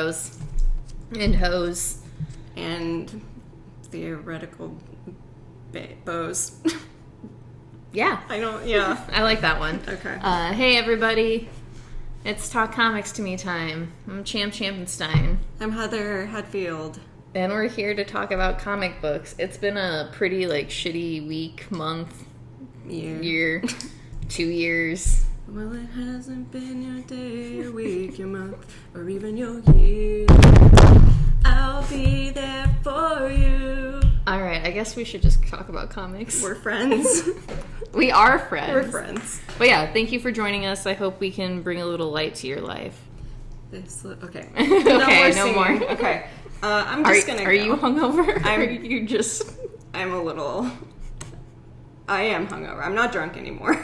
bros and hoes. And theoretical bows. Yeah. I like that one. Okay. Hey, everybody. It's Talk Comics to Me time. I'm Champenstein. I'm Heather Hatfield. And we're here to talk about comic books. It's been a pretty, shitty week, month, year 2 years. Well, it hasn't been your day, your week, your month, or even your year. I'll be there for you. All right, I guess we should just talk about comics. We're friends. We are friends. We're friends. But yeah, thank you for joining us. I hope we can bring a little light to your life. Okay. Okay, no more. Okay. I'm just gonna go. Are you hungover? I am hungover. I'm not drunk anymore.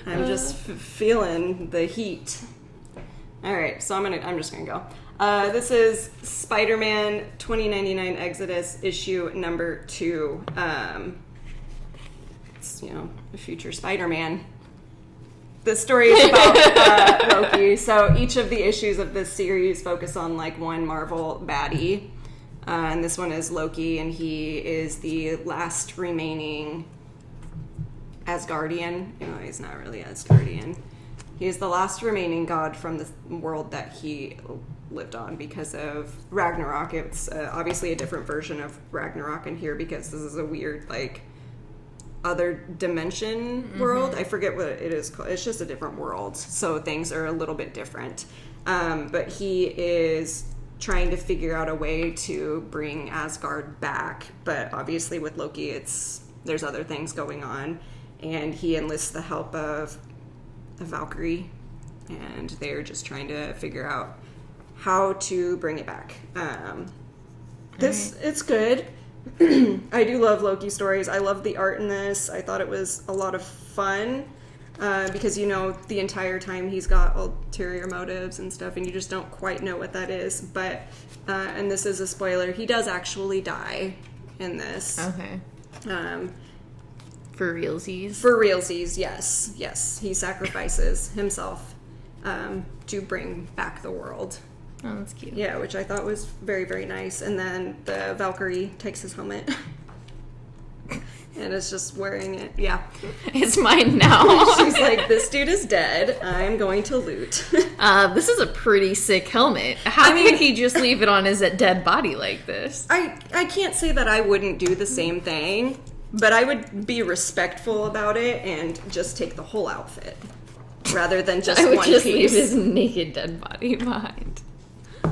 I'm just feeling the heat. All right, so I'm just gonna go. This is Spider-Man 2099 Exodus issue number 2. It's a future Spider-Man. The story is about Loki. So each of the issues of this series focus on one Marvel baddie, and this one is Loki, and he is the last remaining Asgardian. He's not really Asgardian. He is the last remaining god from the world that he lived on because of Ragnarok. It's obviously a different version of Ragnarok in here because this is a weird, other dimension world. I forget what it is called. It's just a different world. So things are a little bit different. But he is trying to figure out a way to bring Asgard back. But obviously with Loki, there's other things going on. And he enlists the help of a Valkyrie, and they're just trying to figure out how to bring it back. It's good. I do love Loki stories. I love the art in this. I thought it was a lot of fun because the entire time he's got ulterior motives and stuff, and you just don't quite know what that is. But and this is a spoiler, he does actually die in this. Okay. For realsies? For realsies, yes. Yes. He sacrifices himself to bring back the world. Oh, that's cute. Yeah, which I thought was very, very nice. And then the Valkyrie takes his helmet and is just wearing it. Yeah. It's mine now. She's like, this dude is dead. I'm going to loot. This is a pretty sick helmet. How could he just leave it on his dead body like this? I can't say that I wouldn't do the same thing. But I would be respectful about it and just take the whole outfit rather than just one piece. I would just leave his naked dead body behind.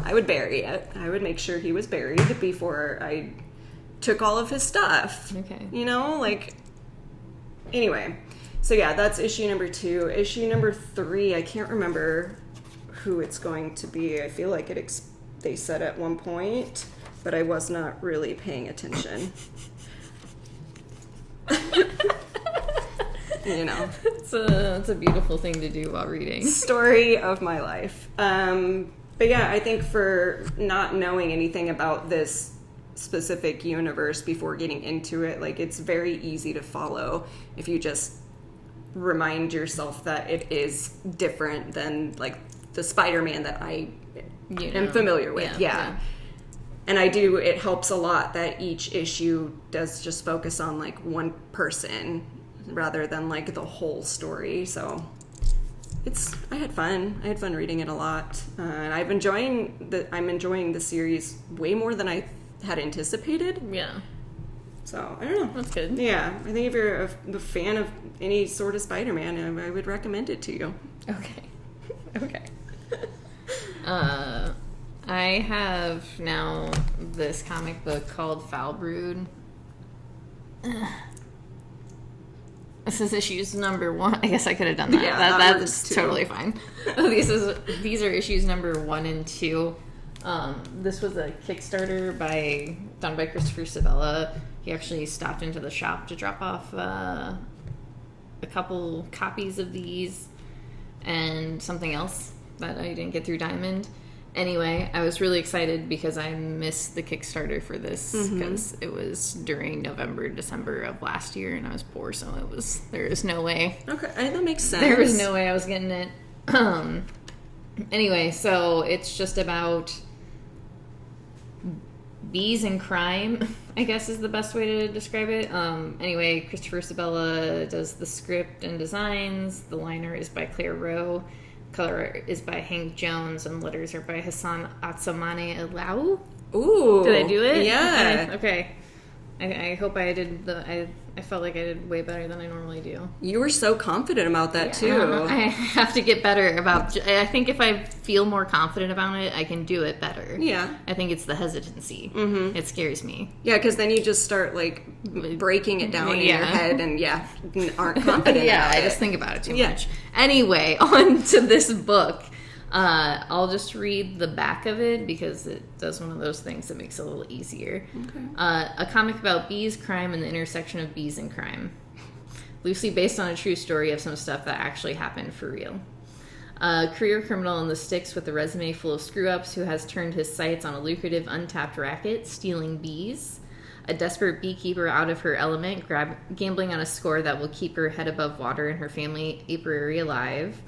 I would bury it. I would make sure he was buried before I took all of his stuff. Okay. Anyway. So yeah, that's issue number 2. Issue number 3, I can't remember who it's going to be. I feel like they said at one point, but I was not really paying attention. It's a beautiful thing to do while reading. Story of my life. But yeah, I think for not knowing anything about this specific universe before getting into it, it's very easy to follow if you just remind yourself that it is different than the Spider-Man that I am familiar with. Yeah. And it helps a lot that each issue does just focus on one person rather than the whole story. So I had fun. I had fun reading it a lot. And I'm enjoying the series way more than I had anticipated. Yeah. So, I don't know. That's good. Yeah. I think if you're a fan of any sort of Spider-Man, I would recommend it to you. Okay. I have now this comic book called Foul Brood. This is issues number 1. I guess I could have done that. Yeah, that's totally fine. These are issues number 1 and 2. This was a Kickstarter done by Christopher Sabella. He actually stopped into the shop to drop off a couple copies of these and something else that I didn't get through Diamond. Anyway, I was really excited because I missed the Kickstarter for this because it was during November, December of last year, and I was poor, so there was no way. Okay, that makes sense. There was no way I was getting it. Anyway, so it's just about bees and crime, I guess is the best way to describe it. Anyway, Christopher Sabella does the script and designs. The liner is by Claire Rowe. Color is by Hank Jones. And letters are by Hassan Atsamane Elau. Ooh. Did I do it? Yeah. Okay. I hope I did I felt like I did way better than I normally do. You were so confident about that, too. I have to get better about... I think if I feel more confident about it, I can do it better. Yeah. I think it's the hesitancy. It scares me. Yeah, because then you just start, like, breaking it down in your head and, aren't confident about I just think about it too much. Anyway, on to this book. I'll just read the back of it because it does one of those things that makes it a little easier. Okay. A comic about bees, crime, and the intersection of bees and crime. Loosely based on a true story of some stuff that actually happened for real. A career criminal in the sticks with a resume full of screw-ups who has turned his sights on a lucrative untapped racket, stealing bees. A desperate beekeeper out of her element, gambling on a score that will keep her head above water and her family apiary alive.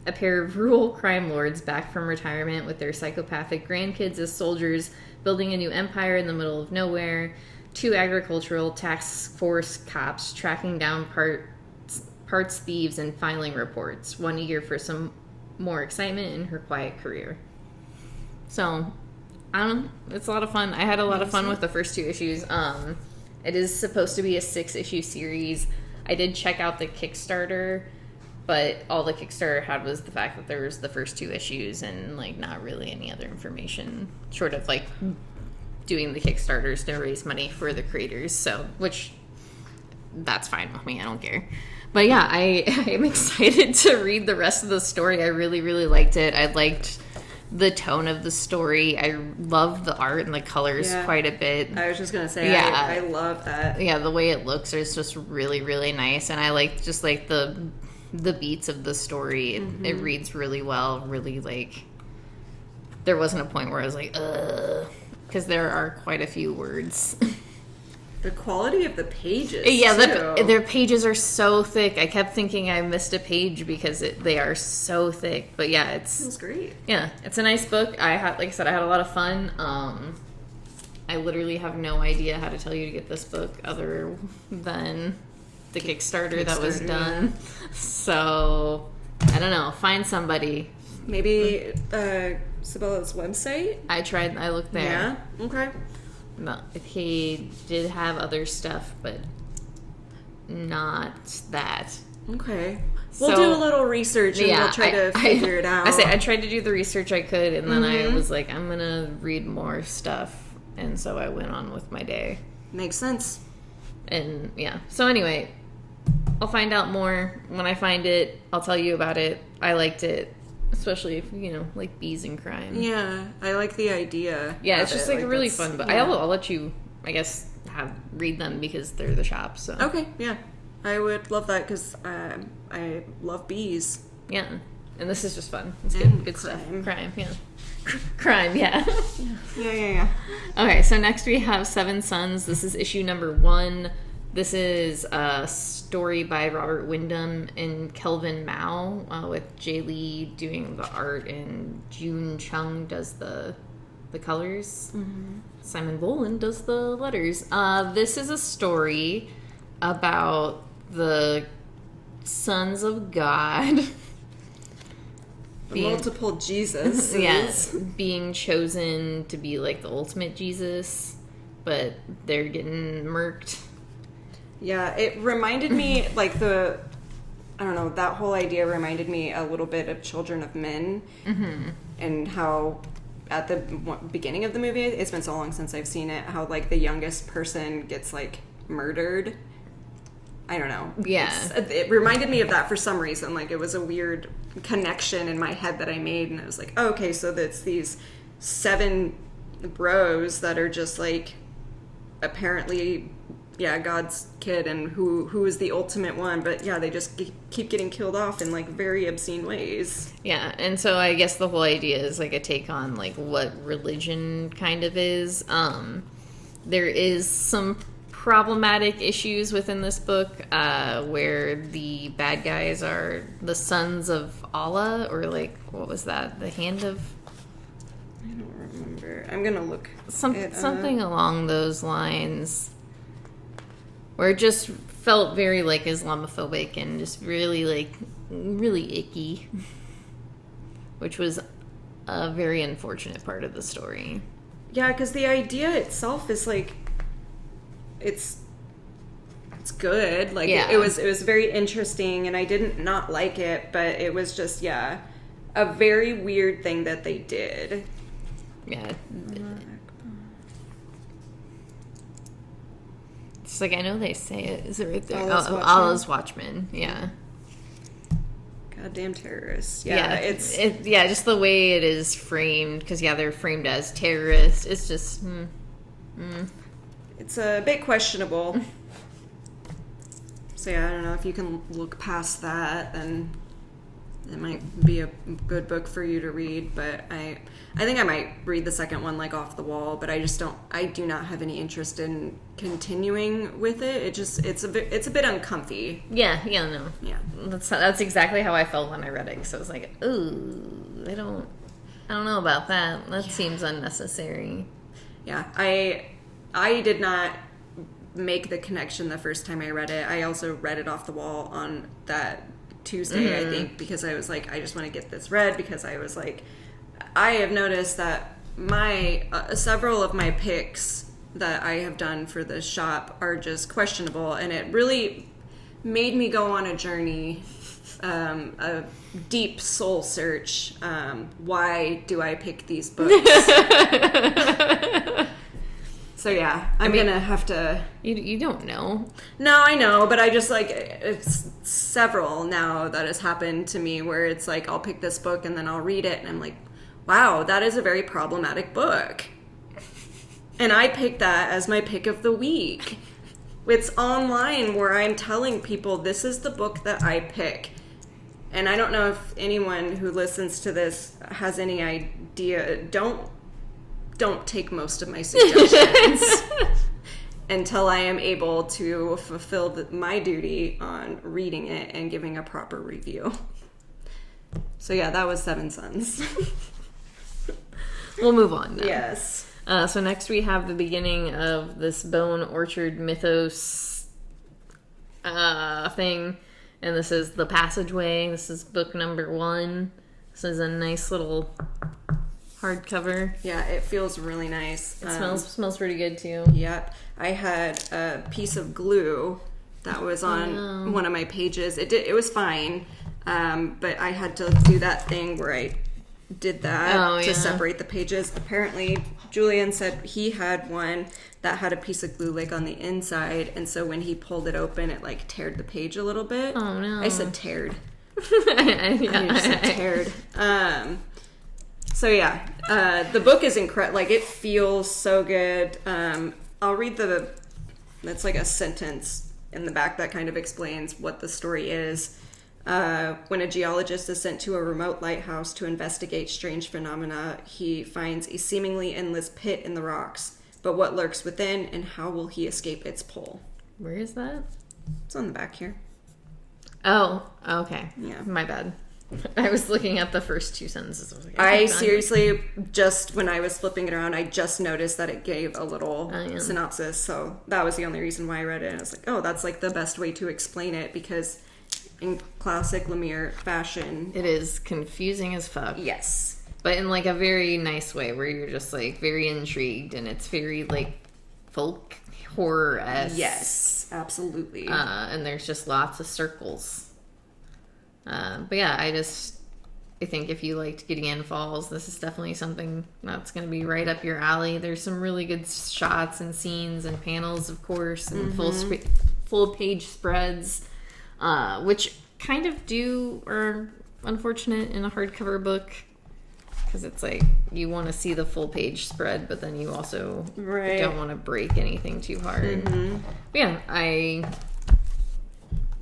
A pair of rural crime lords back from retirement with their psychopathic grandkids as soldiers building a new empire in the middle of nowhere. 2 agricultural task force cops tracking down parts thieves and filing reports. One eager for some more excitement in her quiet career. So, I don't know. It's a lot of fun. I had a lot of fun with the first 2 issues. It is supposed to be a 6-issue series. I did check out the Kickstarter, but all the Kickstarter had was the fact that there was the first 2 issues and, like, not really any other information, short of, like, doing the Kickstarters to raise money for the creators. So, which, that's fine with me. I don't care. But, yeah, I am excited to read the rest of the story. I really, really liked it. I liked the tone of the story. I love the art and the colors quite a bit. I was just going to say, I love that. Yeah, the way it looks is just really, really nice. And I like just, like, the beats of the story. It reads really well. Really, like, there wasn't a point where I was like, ugh, because there are quite a few words. The quality of the pages, their pages are so thick. I kept thinking I missed a page because they are so thick. But yeah, it's great. Yeah, it's a nice book. Like I said, I had a lot of fun. I literally have no idea how to tell you to get this book other than the Kickstarter that was done. So, I don't know. Find somebody. Maybe Sabella's website? I looked there. Yeah? Okay. No, he did have other stuff, but not that. Okay. We'll do a little research and we'll try to figure it out. I tried to do the research I could, and then I was like, I'm going to read more stuff. And so I went on with my day. Makes sense. And yeah. So anyway, I'll find out more. When I find it, I'll tell you about it. I liked it. Especially if, like bees and crime. Yeah, I like the idea. Yeah, it's just like a really fun book. I'll let you, I guess, read them because they're the shop. So okay, yeah. I would love that because I love bees. Yeah, and this is just fun. It's good stuff. Crime, yeah. Crime, yeah. Yeah. Okay, so next we have Seven Sons. This is issue number 1. This is a story by Robert Wyndham and Kelvin Mao, with Jay Lee doing the art and June Chung does the colors. Simon Boland does the letters. This is a story about the sons of God. Multiple Jesus. Yes, being chosen to be like the ultimate Jesus, but they're getting murked. Yeah, it reminded me, like, that whole idea reminded me a little bit of Children of Men, and how at the beginning of the movie, it's been so long since I've seen it, how, like, the youngest person gets, like, murdered. I don't know. Yeah. It reminded me of that for some reason. Like, it was a weird connection in my head that I made, and I was like, oh, okay, so that's these 7 bros that are just, like, apparently... God's kid, and who is the ultimate one, but they just keep getting killed off in, like, very obscene ways. Yeah, and so I guess the whole idea is, like, a take on, like, what religion kind of is. There is some problematic issues within this book, where the bad guys are the sons of Allah, or like, what was that? The hand of... I don't remember. I'm gonna look. Something along those lines, where it just felt very like Islamophobic and just really icky, which was a very unfortunate part of the story. Yeah, because the idea itself is like, it's good. Like, yeah. it was very interesting, and I didn't not like it, but it was just, a very weird thing that they did. Yeah. It's like, I know they say it. Is it right there? Allah's Watchman. Yeah. Goddamn terrorists. Yeah, just the way it is framed, because they're framed as terrorists. It's just it's a bit questionable. So I don't know if you can look past that, then it might be a good book for you to read. But I think I might read the second one like off the wall, but I do not have any interest in continuing with it. It's a bit uncomfy. Yeah. That's exactly how I felt when I read it. So I was like, ooh, I don't know about that. That seems unnecessary. Yeah, I did not make the connection the first time I read it. I also read it off the wall on that Tuesday, I think, because I was like, I just want to get this read, because I was like, I have noticed that my several of my picks that I have done for the shop are just questionable, and it really made me go on a journey, a deep soul search. Why do I pick these books? So I'm gonna have to... You don't know. No, I know, but I just, like, it's several now that has happened to me where it's like, I'll pick this book and then I'll read it and I'm like, wow, that is a very problematic book. And I picked that as my pick of the week. It's online where I'm telling people this is the book that I pick. And I don't know if anyone who listens to this has any idea. Don't take most of my suggestions until I am able to fulfill my duty on reading it and giving a proper review. So that was Seven Sons. We'll move on now. Yes. So next we have the beginning of this Bone Orchard mythos thing. And this is The Passageway. This is book number 1. This is a nice little hardcover. Yeah, it feels really nice. It smells pretty good too. Yep. I had a piece of glue that was on one of my pages. It was fine, but I had to do that thing where I did that to separate the pages. Apparently, Julian said he had one that had a piece of glue like on the inside, and so when he pulled it open, it like teared the page a little bit. Oh no! I said teared. I just said teared. So the book is incredible. Like, it feels so good. I'll read that's like a sentence in the back that kind of explains what the story is. When a geologist is sent to a remote lighthouse to investigate strange phenomena, he finds a seemingly endless pit in the rocks. But what lurks within, and how will he escape its pull? Where is that? It's on the back here. Oh, okay. Yeah. My bad. I was looking at the first 2 sentences. I seriously, just when I was flipping it around, I just noticed that it gave a little synopsis. So that was the only reason why I read it. And I was like, oh, that's like the best way to explain it, because in classic Lemire fashion, it is confusing as fuck. Yes. But in like a very nice way, where you're just like very intrigued, and it's very like folk horror-esque. Yes, absolutely. And there's just lots of circles. But I think if you liked Gideon Falls, this is definitely something that's going to be right up your alley. There's some really good shots and scenes and panels, of course, and full page spreads, which kind of are unfortunate in a hardcover book, because it's like you want to see the full page spread, but then you also don't want to break anything too hard. But I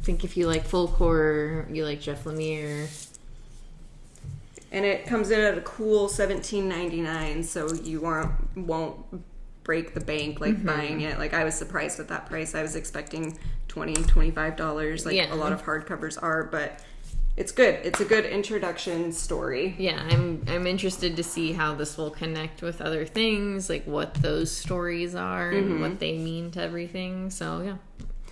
think if you like folk horror, you like Jeff Lemire. And it comes in at a cool $17.99, so you won't break the bank, like buying it. Like, I was surprised at that price. I was expecting $20-$25, like a lot of hardcovers are, but it's good. It's a good introduction story. Yeah, I'm interested to see how this will connect with other things, like what those stories are and what they mean to everything. So yeah,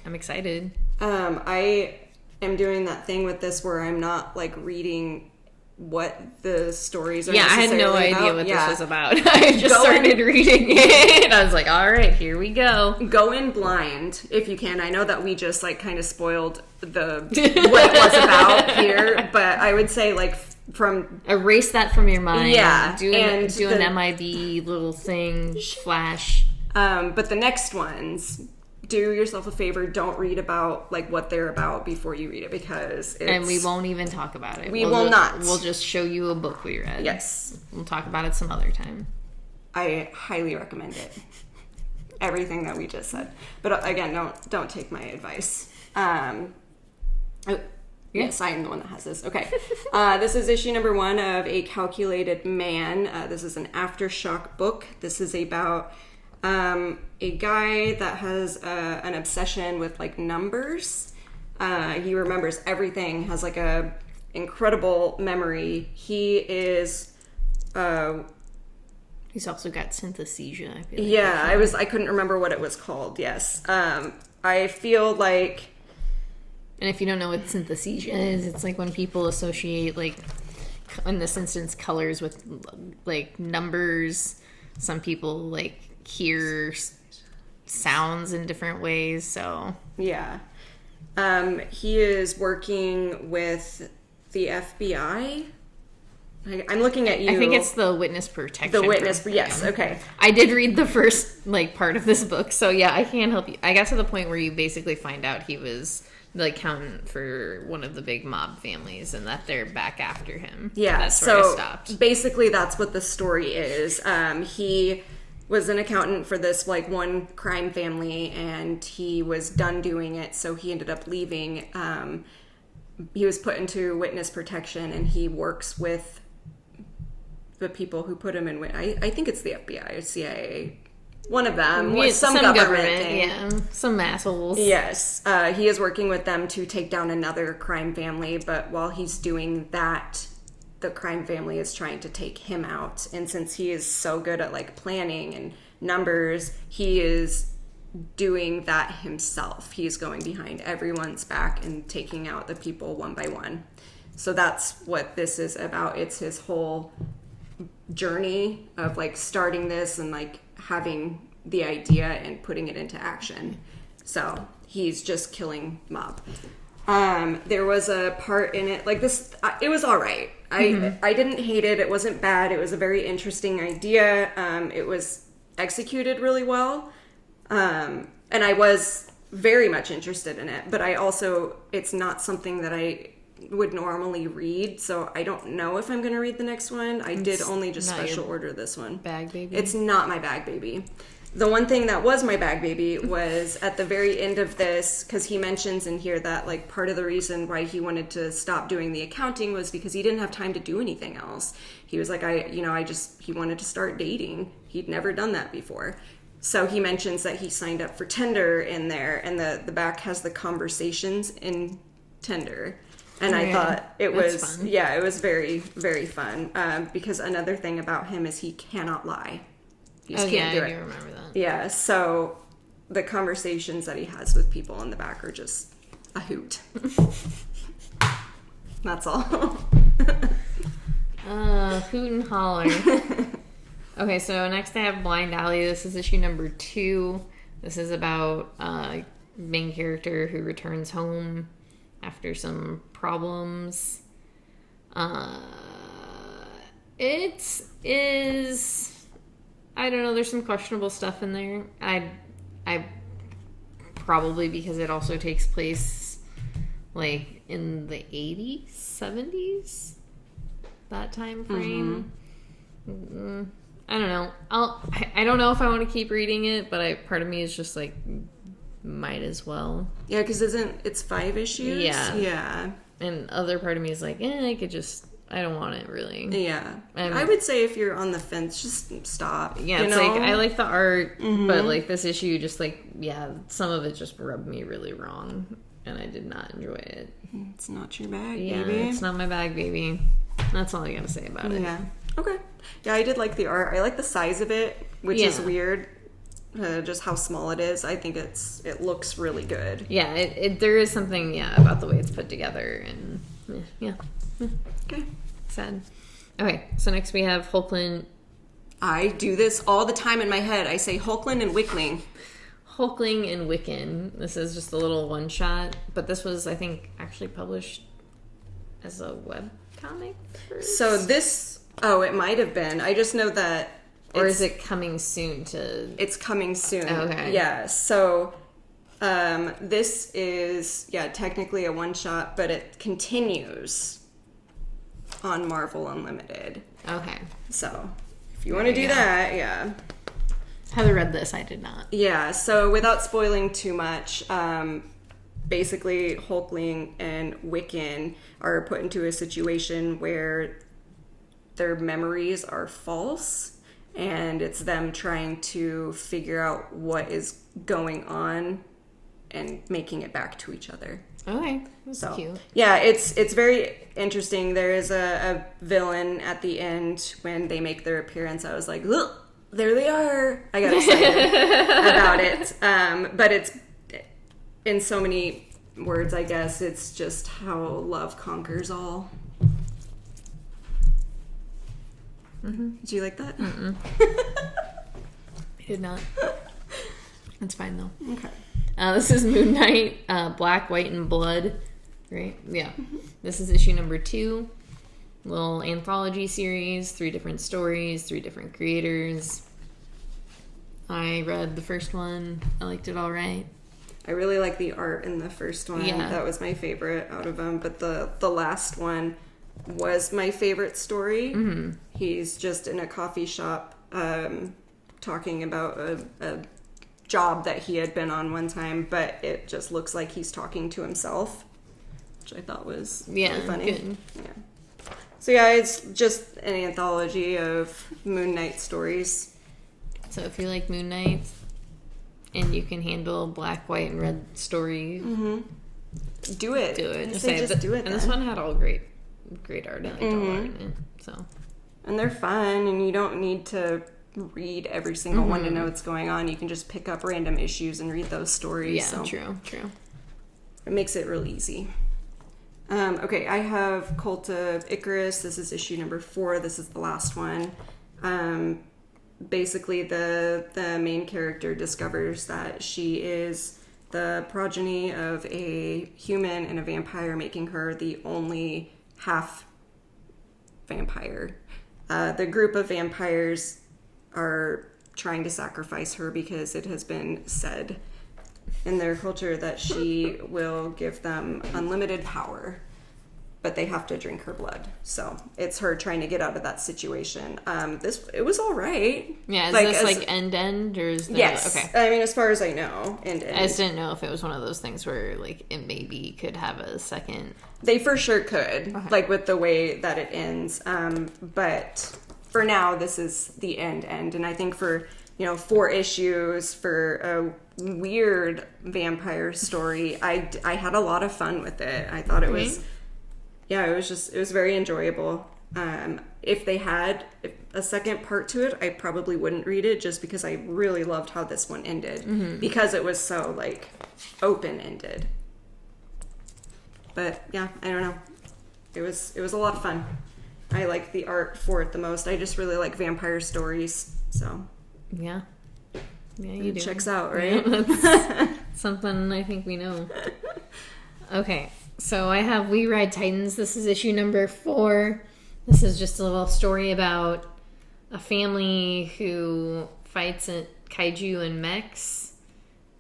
I'm excited. I am doing that thing with this where I'm not like reading what the stories are. Yeah, I had no idea about. what this was about. I just started reading it, and I was like, all right, here we go. Go in blind if you can. I know that we just like kind of spoiled what it was about here, but I would say like erase that from your mind. Yeah, do an Ncbd little thing, flash. But the next ones, do yourself a favor, don't read about like what they're about before you read it, because and we won't even talk about it. We will not. We'll just show you a book we read. Yes. We'll talk about it some other time. I highly recommend it. Everything that we just said. But again, don't take my advice. Yes, I am the one that has this. Okay. This is issue number 1 of A Calculated Man. This is an Aftershock book. This is about a guy that has an obsession with like numbers. He remembers everything, has like a incredible memory. He is he's also got synesthesia, I feel like. Yeah, I couldn't remember what it was called. Yes. I feel like, and if you don't know what synesthesia is, it's like when people associate, like in this instance, colors with like numbers. Some people like hear sounds in different ways, so yeah. He is working with the FBI. I'm looking at you. I think it's the witness protection. The witness, yes, okay. I did read the first like part of this book, so yeah, I can help you. I got to the point where you basically find out he was the accountant for one of the big mob families and that they're back after him. Yeah, that's where I stopped. Basically that's what the story is. He was an accountant for this like one crime family, and he was done doing it, so he ended up leaving. He was put into witness protection, and he works with the people who put him in. I think it's the FBI or CIA, one of them, some government thing. Yeah, some assholes. Yes, he is working with them to take down another crime family, but while he's doing that, the crime family is trying to take him out. And since he is so good at like planning and numbers, he is doing that himself. He's going behind everyone's back and taking out the people one by one. So that's what this is about. It's his whole journey of like starting this and like having the idea and putting it into action. So he's just killing mob. There was a part in it like this. It was all right. I didn't hate it. It wasn't bad. It was a very interesting idea. It was executed really well. And I was very much interested in it, but it's not something that I would normally read, so I don't know if I'm going to read the next one. I did only just special order this one. Bag baby? It's not my bag baby. The one thing that was my bag baby was at the very end of this, because he mentions in here that like part of the reason why he wanted to stop doing the accounting was because he didn't have time to do anything else. He was like, he wanted to start dating. He'd never done that before. So he mentions that he signed up for Tinder in there, and the back has the conversations in Tinder. And I thought it was fun. Yeah, it was very, very fun. Because another thing about him is he cannot lie. He just can't do it. I do remember that. Yeah, so the conversations that he has with people in the back are just a hoot. That's all. Hoot and holler. Okay, so next I have Blind Alley. This is issue number 2. This is about a main character who returns home after some problems. It is... I don't know, there's some questionable stuff in there. I probably because it also takes place like in the 80s, 70s, that time frame. I don't know. I don't know if I want to keep reading it, but part of me is just like, might as well. Yeah, because it's 5 issues? Yeah. Yeah. And other part of me is like, I could just I don't want it really. Yeah. I would say if you're on the fence, just stop. Yeah, it's like, I like the art, but like this issue just like, some of it just rubbed me really wrong, and I did not enjoy it. It's not your bag, baby. Yeah, it's not my bag, baby. That's all I gotta say about it. Yeah. Okay. Yeah, I did like the art. I like the size of it, which is weird. Just how small it is. I think it looks really good. Yeah, there is something about the way it's put together, and Okay. Sad. Okay, so next we have Hulkling. I do this all the time in my head. I say Hulkling and Wickling. Hulkling and Wiccan. This is just a little one shot, but this was, I think, actually published as a web comic first? So this, it might have been. I just know that. Or is it coming soon to... It's coming soon. Okay. Yeah, so this is, technically a one-shot, but it continues on Marvel Unlimited. Okay. So, if you want to do that, Heather read this, I did not. Yeah, so without spoiling too much, basically Hulkling and Wiccan are put into a situation where their memories are false. And it's them trying to figure out what is going on and making it back to each other. Okay, that's cute. Yeah, it's very interesting. There is a villain at the end when they make their appearance. I was like, look, there they are. I got excited about it. But it's, in so many words, I guess, it's just how love conquers all. Mm-hmm. Did you like that? I did not. It's fine though. Okay. This is Moon Knight, Black, White, and Blood. Right? Yeah. Mm-hmm. This is issue number 2. Little anthology series. 3 different stories, 3 different creators. I read the first one. I liked it all right. I really like the art in the first one. Yeah. That was my favorite out of them. But the last one was my favorite story. Mm-hmm. He's just in a coffee shop talking about a job that he had been on one time, but it just looks like he's talking to himself, which I thought was really funny. Good. Yeah. So it's just an anthology of Moon Knight stories. So if you like Moon Knight and you can handle black, white, and red story, do it. Do it. Just do it. And this one had all great art. I liked all art in it. So. And they're fun, and you don't need to read every single one to know what's going on. You can just pick up random issues and read those stories. Yeah, so true. It makes it real easy. Okay, I have Cult of Ikarus. This is issue number 4. This is the last one. Basically, the main character discovers that she is the progeny of a human and a vampire, making her the only half vampire. The group of vampires are trying to sacrifice her because it has been said in their culture that she will give them unlimited power, but they have to drink her blood. So it's her trying to get out of that situation. It was all right. Yeah, is this like end or is there... Yes. Okay. I mean, as far as I know, end. I just didn't know if it was one of those things where like it maybe could have a second. They for sure could, like with the way that it ends. But for now, this is the end. And I think for 4 issues for a weird vampire story, I had a lot of fun with it. I thought it was, it was very enjoyable. If they had a second part to it, I probably wouldn't read it just because I really loved how this one ended because it was so like open-ended. But I don't know. It was a lot of fun. I like the art for it the most. I just really like vampire stories, so yeah, you do. Checks out, right? Yeah, that's something I think we know. Okay, so I have We Ride Titans. This is issue number 4. This is just a little story about a family who fights kaiju and mechs,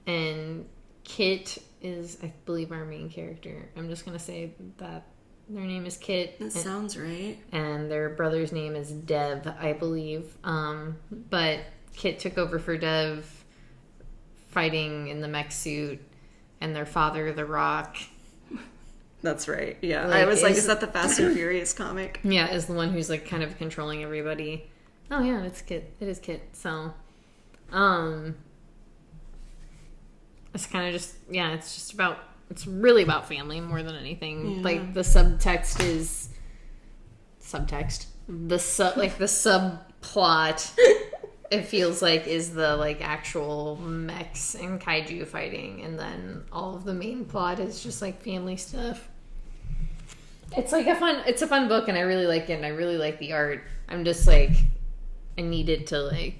and Kit is, I believe, our main character. I'm just gonna say that their name is Kit. That sounds right. And their brother's name is Dev, I believe. But Kit took over for Dev, fighting in the mech suit, and their father, The Rock, That's right. Yeah. Like, I was like, is that the Fast and Furious comic? Yeah, is the one who's like kind of controlling everybody. Oh yeah, it's Kit. It is Kit. So, it's kind of just, yeah, it's just about, it's really about family more than anything. Yeah. Like, the subtext is, the subplot, it feels like, is the, like, actual mechs and kaiju fighting, and then all of the main plot is just, like, family stuff. It's, like, it's a fun book, and I really like it, and I really like the art. I'm just, like, I needed to, like,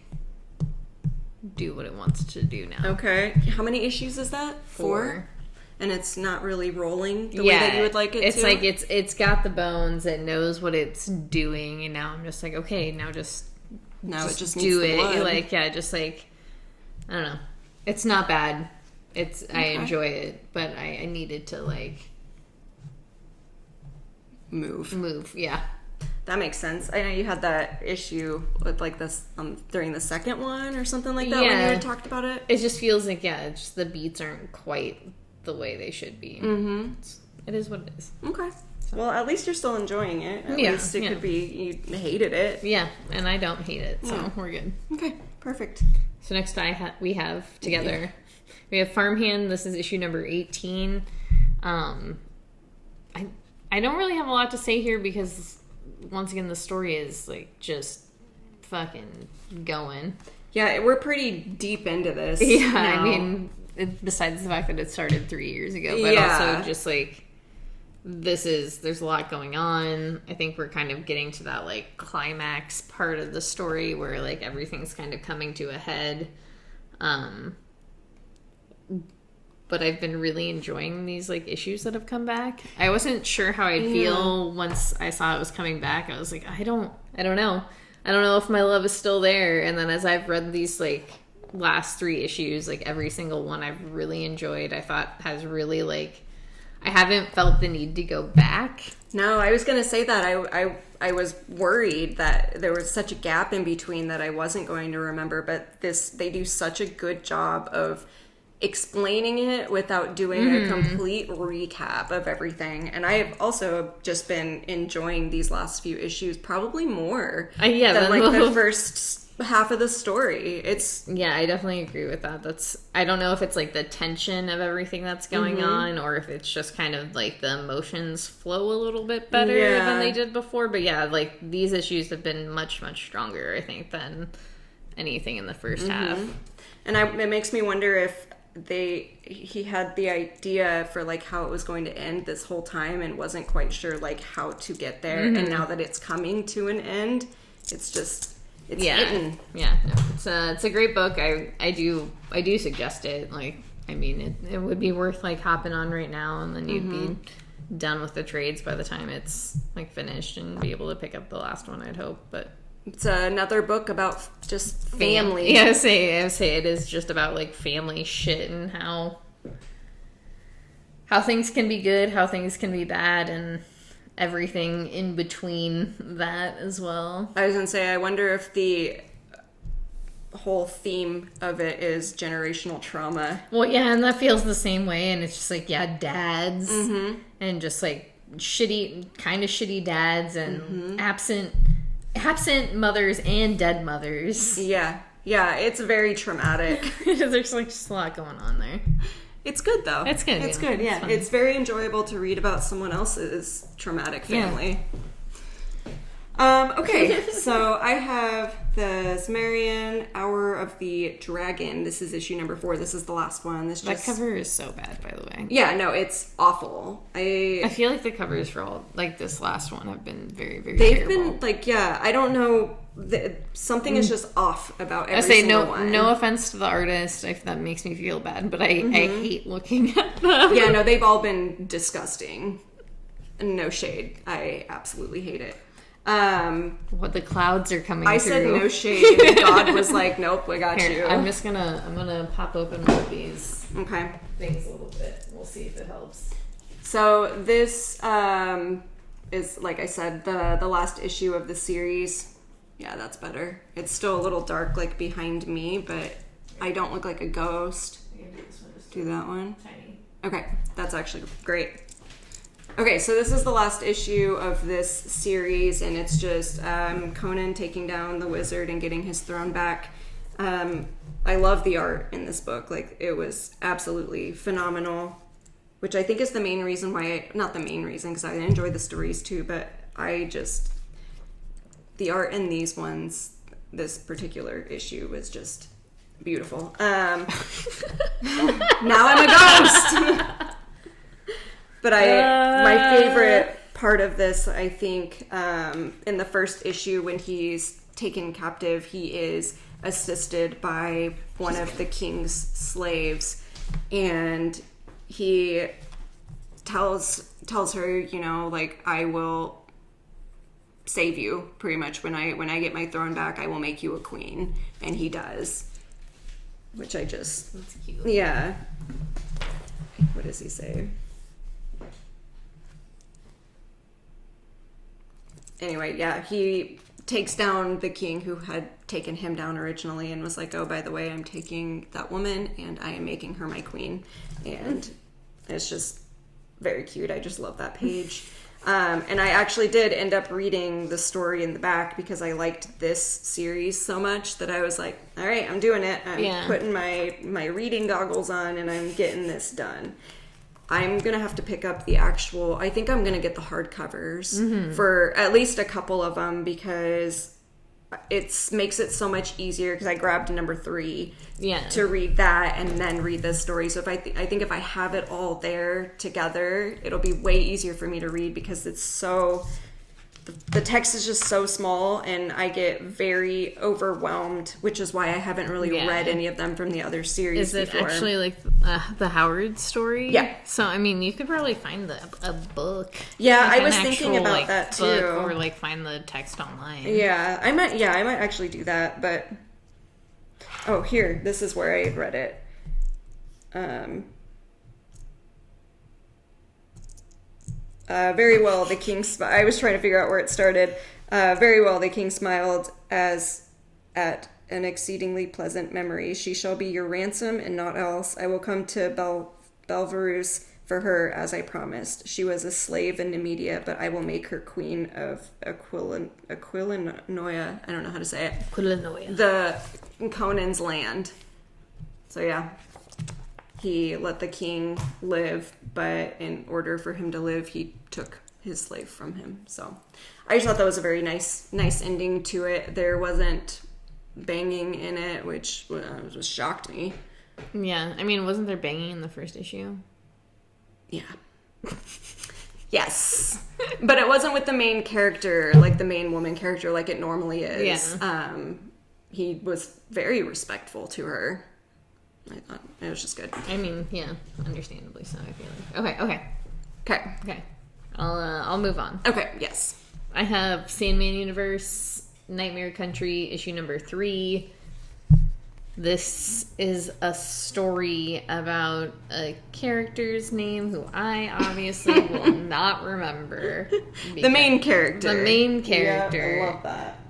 do what it wants to do now. Okay. How many issues is that? 4? And it's not really rolling the way that you would like it it's to? Like, it's got the bones, it knows what it's doing, and now I'm just like, okay, now just it just do needs the it. blood. Like, yeah, just like, I don't know. It's not bad. I enjoy it, but I needed to, like, move, yeah. That makes sense. I know you had that issue with, like, this during the second one or something like that when you had talked about it. It just feels like, yeah, it's just the beats aren't quite the way they should be. Mm-hmm. It is what it is. Okay. So. Well, at least you're still enjoying it. At least it could be you hated it. Yeah, and I don't hate it, so we're good. Okay, perfect. So next we have together, we have Farmhand. This is issue number 18. I don't really have a lot to say here because, once again, the story is, like, just fucking going. Yeah, we're pretty deep into this. Yeah, now. I mean, besides the fact that it started 3 years ago, but also just, like, there's a lot going on. I think we're kind of getting to that, like, climax part of the story where, like, everything's kind of coming to a head. But I've been really enjoying these, like, issues that have come back. I wasn't sure how I'd feel once I saw it was coming back. I was like, I don't know. I don't know if my love is still there. And then as I've read these, like, last 3 issues, like, every single one I've really enjoyed. I thought has really, like, I haven't felt the need to go back. No, I was going to say that. I was worried that there was such a gap in between that I wasn't going to remember. But they do such a good job of explaining it without doing a complete recap of everything. And I have also just been enjoying these last few issues probably more than like the first half of the story. I definitely agree with that. I don't know if it's like the tension of everything that's going on, or if it's just kind of like the emotions flow a little bit better than they did before. But yeah, like, these issues have been much, much stronger, I think, than anything in the first half. And it makes me wonder if he had the idea for, like, how it was going to end this whole time and wasn't quite sure, like, how to get there. And now that it's coming to an end, it's hitting. Yeah, no, it's a great book. I do suggest it. Like, I mean, it would be worth, like, hopping on right now, and then you'd be done with the trades by the time it's, like, finished, and be able to pick up the last one, I'd hope. But it's another book about just family. Yeah, I say it is just about, like, family shit and how things can be good, how things can be bad, and everything in between that as well. I was gonna say, I wonder if the whole theme of it is generational trauma. Well, yeah, and that feels the same way, and it's just like, yeah, dads, and just, like, shitty dads, and absent mothers and dead mothers. Yeah, it's very traumatic. There's, like, just a lot going on there. It's good, though. It's good. It's good, yeah. It's very enjoyable to read about someone else's traumatic family. Okay, so I have the Sumerian Hour of the Dragon. This is issue number 4. This is the last one. That cover is so bad, by the way. Yeah, no, it's awful. I feel like the covers for all, like, this last one have been very, very They've terrible. been, like, yeah, I don't know. Something is just off about every single one. No offense to the artist, if that makes me feel bad, but I hate looking at them. Yeah, no, they've all been disgusting. No shade. I absolutely hate it. What, the clouds are coming through. I said no shade, and God was like, nope, I got you. I'm gonna pop open one of these things a little bit. We'll see if it helps. So this is, like I said, the last issue of the series. Yeah, that's better. It's still a little dark, like, behind me, but I don't look like a ghost. I can do this one. Do that one. Tiny. Okay, that's actually great. Okay, so this is the last issue of this series, and it's just Conan taking down the wizard and getting his throne back. I love the art in this book. Like, it was absolutely phenomenal, which I think is the main reason why... not the main reason, because I enjoy the stories too, but the art in these ones, this particular issue, was just beautiful. Now I'm a ghost! But my favorite part of this, I think, in the first issue, when he's taken captive, he is assisted by one of the king's slaves, and he tells her, you know, like, I will save you, pretty much. When I get my throne back, I will make you a queen. And he does, which I just... That's cute. Yeah. What does he say? Anyway, yeah, he takes down the king who had taken him down originally and was like, oh, by the way, I'm taking that woman and I am making her my queen. And it's just very cute. I just love that page. And I actually did end up reading the story in the back because I liked this series so much that I was like, all right, I'm doing it. I'm putting my reading goggles on and I'm getting this done. I'm going to have to pick up the actual... I think I'm going to get the hardcovers for at least a couple of them because it makes it so much easier because I grabbed number 3 to read that and then read this story. So if I think if I have it all there together, it'll be way easier for me to read because it's so... The text is just so small and I get very overwhelmed, which is why I haven't really read any of them from the other series Is it before. actually like the Howard story? Yeah. So, I mean, you could probably find a book. Yeah, like I was thinking about that too. Or like find the text online. Yeah, I might actually do that, but... Oh, here, this is where I read it. Very well, the king... I was trying to figure out where it started. Very well, the king smiled as at an exceedingly pleasant memory. She shall be your ransom and not else. I will come to Belverus for her as I promised. She was a slave in Ncbd, but I will make her queen of Aquilinoia. I don't know how to say it. Aquilinoia. The Conan's land. So yeah. He let the king live, but in order for him to live, he took his slave from him. So I just thought that was a very nice ending to it. There wasn't banging in it, which just shocked me. Yeah, I mean, wasn't there banging in the first issue? Yeah. Yes. But it wasn't with the main character, like the main woman character, like it normally is. Yeah. He was very respectful to her. I thought it was just good. I mean, yeah, understandably so, I feel like. Okay. I'll move on. Okay, yes. I have Sandman Universe, Nightmare Country, issue number 3. This is a story about a character's name who I obviously will not remember. The main character. The main character. Yeah, I love that.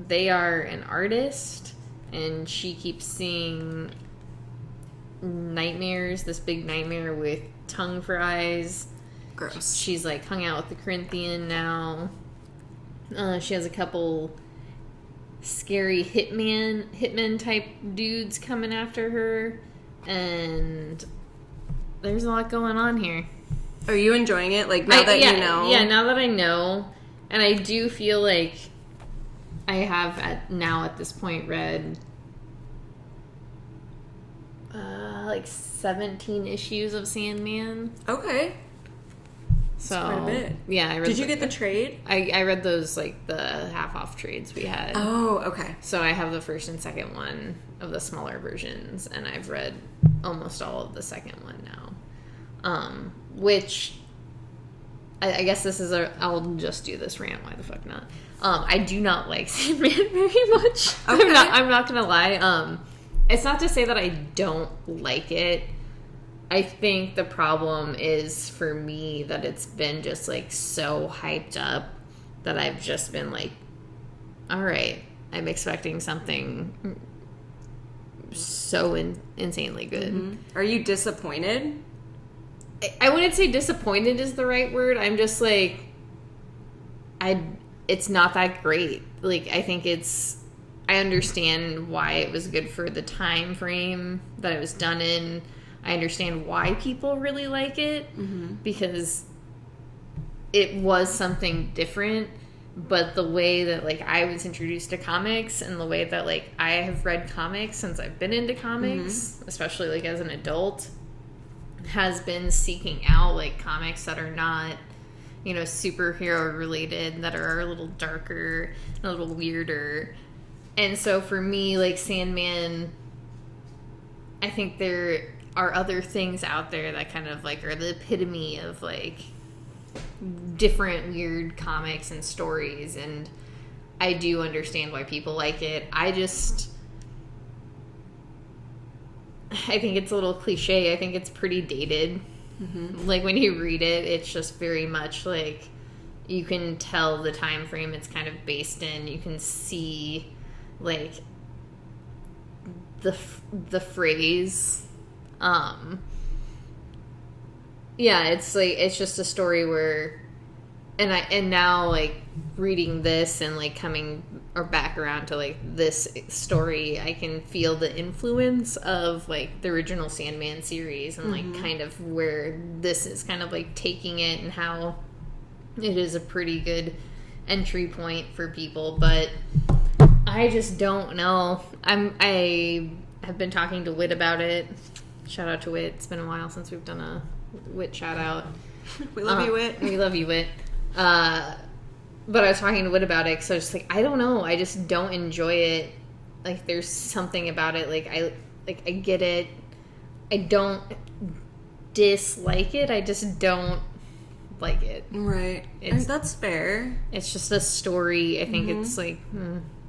They are an artist, and she keeps seeing nightmares, this big nightmare with tongue for eyes. Gross. She's like hung out with the Corinthian now. She has a couple scary hitman type dudes coming after her, and there's a lot going on here. Are you enjoying it? Like, now that you know? Yeah, now that I know. And I do feel like I have at this point read like 17 issues of Sandman. Okay. So that's quite a bit. Yeah, I read. Did you get the trade? I read those, like the half off trades we had. Oh, okay. So I have the first and second one of the smaller versions, and I've read almost all of the second one now. Which I guess this is I'll just do this rant. Why the fuck not? I do not like Sandman very much. Okay. I'm not gonna lie. It's not to say that I don't like it. I think the problem is for me that it's been just like so hyped up that I've just been like, all right, I'm expecting something so insanely good. Mm-hmm. Are you disappointed? I wouldn't say disappointed is the right word. I'm just like, it's not that great. Like, I think I understand why it was good for the time frame that it was done in. I understand why people really like it, because it was something different. But the way that, like, I was introduced to comics and the way that, like, I have read comics since I've been into comics, especially, like, as an adult, has been seeking out, like, comics that are not, you know, superhero related, that are a little darker, a little weirder. And so for me, like, Sandman, I think there are other things out there that kind of, like, are the epitome of, like, different weird comics and stories, and I do understand why people like it. I think it's a little cliche. I think it's pretty dated. Like, when you read it, it's just very much like, you can tell the time frame it's kind of based in. You can see, like, the phrase. Yeah, it's like, it's just a story where, and now, like, reading this and, like, coming back around to, like, this story, I can feel the influence of, like, the original Sandman series and, like, kind of where this is kind of, like, taking it, and how it is a pretty good entry point for people. But I just don't know. I have been talking to Wit about it. Shout out to Wit. It's been a while since we've done a Wit shout out. We love you, Wit. We love you, Wit. But I was talking to Wit about it, because I was just like, I don't know. I just don't enjoy it. Like, there's something about it. I get it. I don't dislike it. I just don't like it. Right. And that's fair. It's just a story. I think it's like...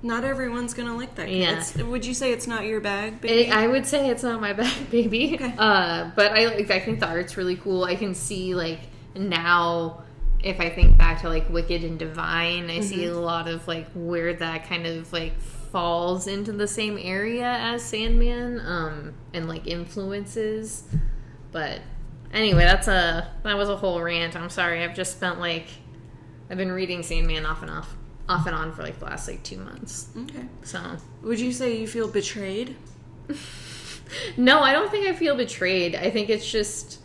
Not everyone's gonna like that. Yeah. Would you say it's not your bag, baby? I would say it's not my bag, baby. Okay. But I think the art's really cool. I can see, like, now, if I think back to, like, Wicked and Divine, I see a lot of, like, where that kind of, like, falls into the same area as Sandman, and, like, influences. But anyway, that was a whole rant. I'm sorry. I've just spent, like, I've been reading Sandman off and on for, like, the last, like, 2 months. Okay. So, would you say you feel betrayed? No, I don't think I feel betrayed. I think it's just,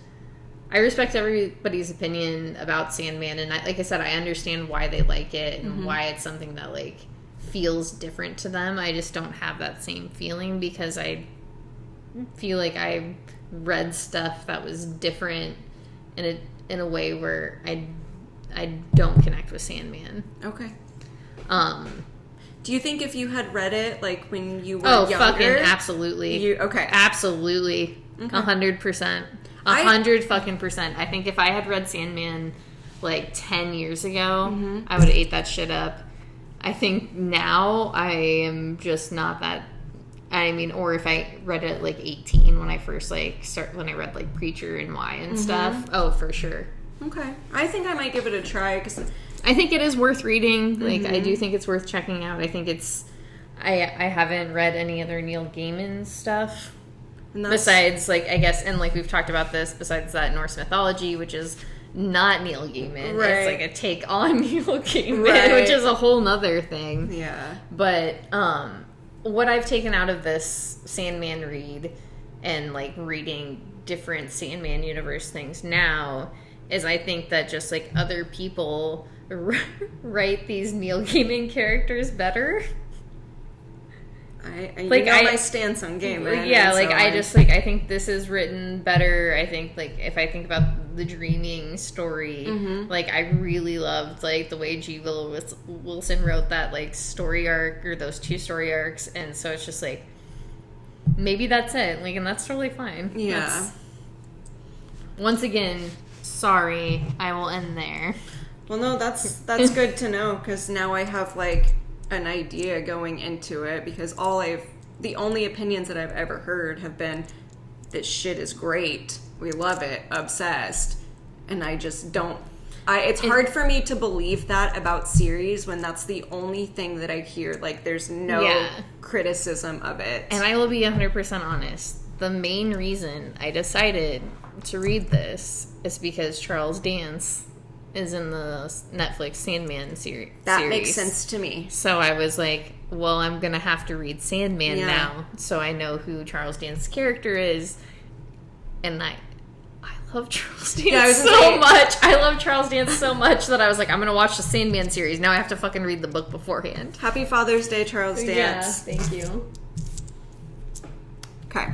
I respect everybody's opinion about Sandman, and like I said, I understand why they like it and why it's something that, like, feels different to them. I just don't have that same feeling, because I feel like I read stuff that was different in a way where I don't connect with Sandman. Okay. Do you think if you had read it, like, when you were younger? Fucking absolutely. Okay. Absolutely. 100%. 100%. I think if I had read Sandman, like, 10 years ago, I would have ate that shit up. I think now I am just not that... I mean, or if I read it at, like, 18, when I first, like, when I read, like, Preacher and Y and stuff. Oh, for sure. Okay. I think I might give it a try, because... I think it is worth reading. Like, I do think it's worth checking out. I think it's... I haven't read any other Neil Gaiman stuff. Besides, like, I guess, and, like, we've talked about this, besides that Norse mythology, which is not Neil Gaiman. Right. It's, like, a take on Neil Gaiman, right. Which is a whole nother thing. Yeah. But, what I've taken out of this Sandman read, and, like, reading different Sandman universe things now, is I think that just, like, other people write these Neil Gaiman characters better. I know my stance on Gaiman. Yeah, like, so I just, like, I think this is written better. I think, like, if I think about the Dreaming story, like, I really loved, like, the way G. Wilson wrote that, like, story arc, or those 2 story arcs, and so it's just, like, maybe that's it, like, and that's totally fine. Yeah. Once again, sorry, I will end there. Well, no, that's good to know, because now I have, like, an idea going into it, because the only opinions that I've ever heard have been, this shit is great, we love it, obsessed, and I just don't, it's hard for me to believe that about series when that's the only thing that I hear, like, there's no criticism of it. And I will be 100% honest, the main reason I decided to read this is because Charles Dance is in the Netflix Sandman series. That makes sense to me. So I was like, well, I'm going to have to read Sandman now, so I know who Charles Dance's character is. And I love Charles Dance so much. I love Charles Dance so much that I was like, I'm going to watch the Sandman series. Now I have to fucking read the book beforehand. Happy Father's Day, Charles Dance. Yeah, thank you. Okay.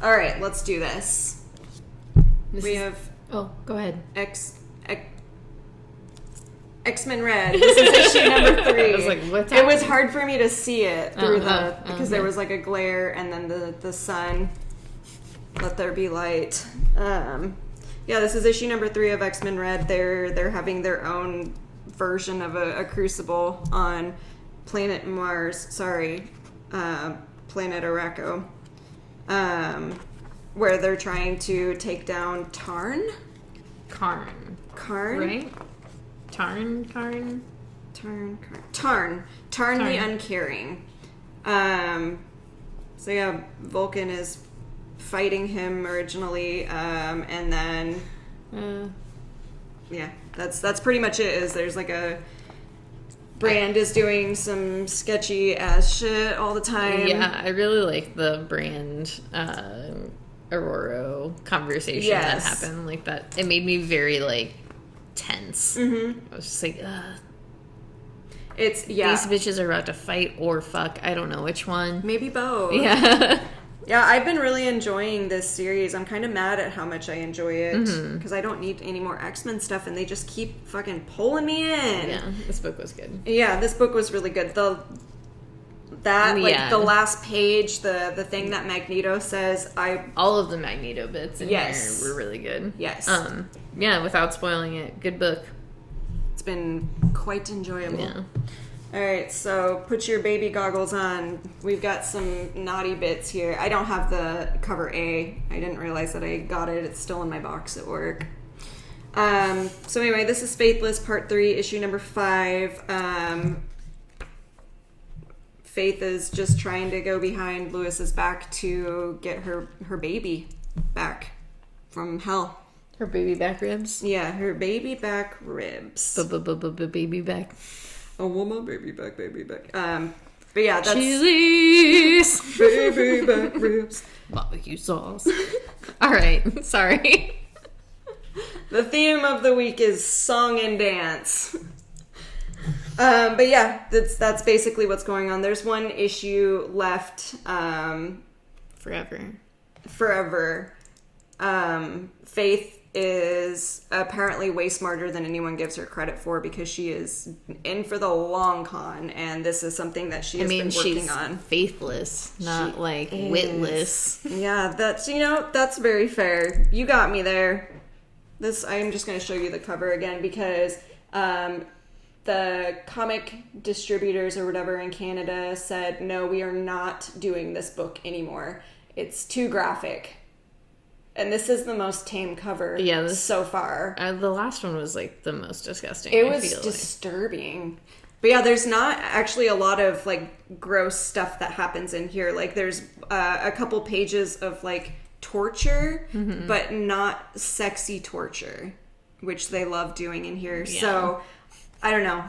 All right, let's do this. We have... Oh, go ahead. X-Men Red. This is issue number 3. I was like, what's It was hard for me to see it through because there okay. was like a glare and then the sun. Let there be light. Yeah, this is issue number 3 of X-Men Red. They're having their own version of a crucible on planet Mars. Sorry, planet Araco. Where they're trying to take down Tarn? Karn. Right? Tarn. The Uncaring. So yeah, Vulcan is fighting him originally, and then yeah, that's pretty much it. Is there's like a Brand is doing some sketchy ass shit all the time. Yeah, I really like the Brand Aurora conversation that happened. Like that, it made me very like tense. I was just like, ugh. These bitches are about to fight or fuck. I don't know which one. Maybe both. Yeah. Yeah, I've been really enjoying this series. I'm kind of mad at how much I enjoy it because I don't need any more X-Men stuff, and they just keep fucking pulling me in. Yeah, this book was good. Yeah, this book was really good. The last page, the thing that Magneto says, all of the Magneto bits in here were really good. Yes. Yeah, without spoiling it, good book. It's been quite enjoyable. Yeah. All right, so put your baby goggles on. We've got some naughty bits here. I don't have the cover A. I didn't realize that I got it. It's still in my box at work. So anyway, this is Faithless Part 3, issue number 5. Faith is just trying to go behind Lewis's back to get her baby back from hell. Her baby back ribs? Yeah, her baby back ribs. Baby back. I want my baby back. But yeah, that's... Chili's! Baby back ribs. Barbecue sauce. Alright, sorry. The theme of the week is song and dance. But yeah, that's basically what's going on. There's one issue left. Forever. Faith is apparently way smarter than anyone gives her credit for because she is in for the long con, and this is something that she has been working on. Faithless, not witless. Yeah, that's very fair. You got me there. I'm just going to show you the cover again because the comic distributors or whatever in Canada said, no, we are not doing this book anymore. It's too graphic. And this is the most tame cover so far. The last one was like the most disgusting. It was disturbing. But yeah, there's not actually a lot of like gross stuff that happens in here. Like there's a couple pages of like torture, but not sexy torture, which they love doing in here. Yeah. So I don't know.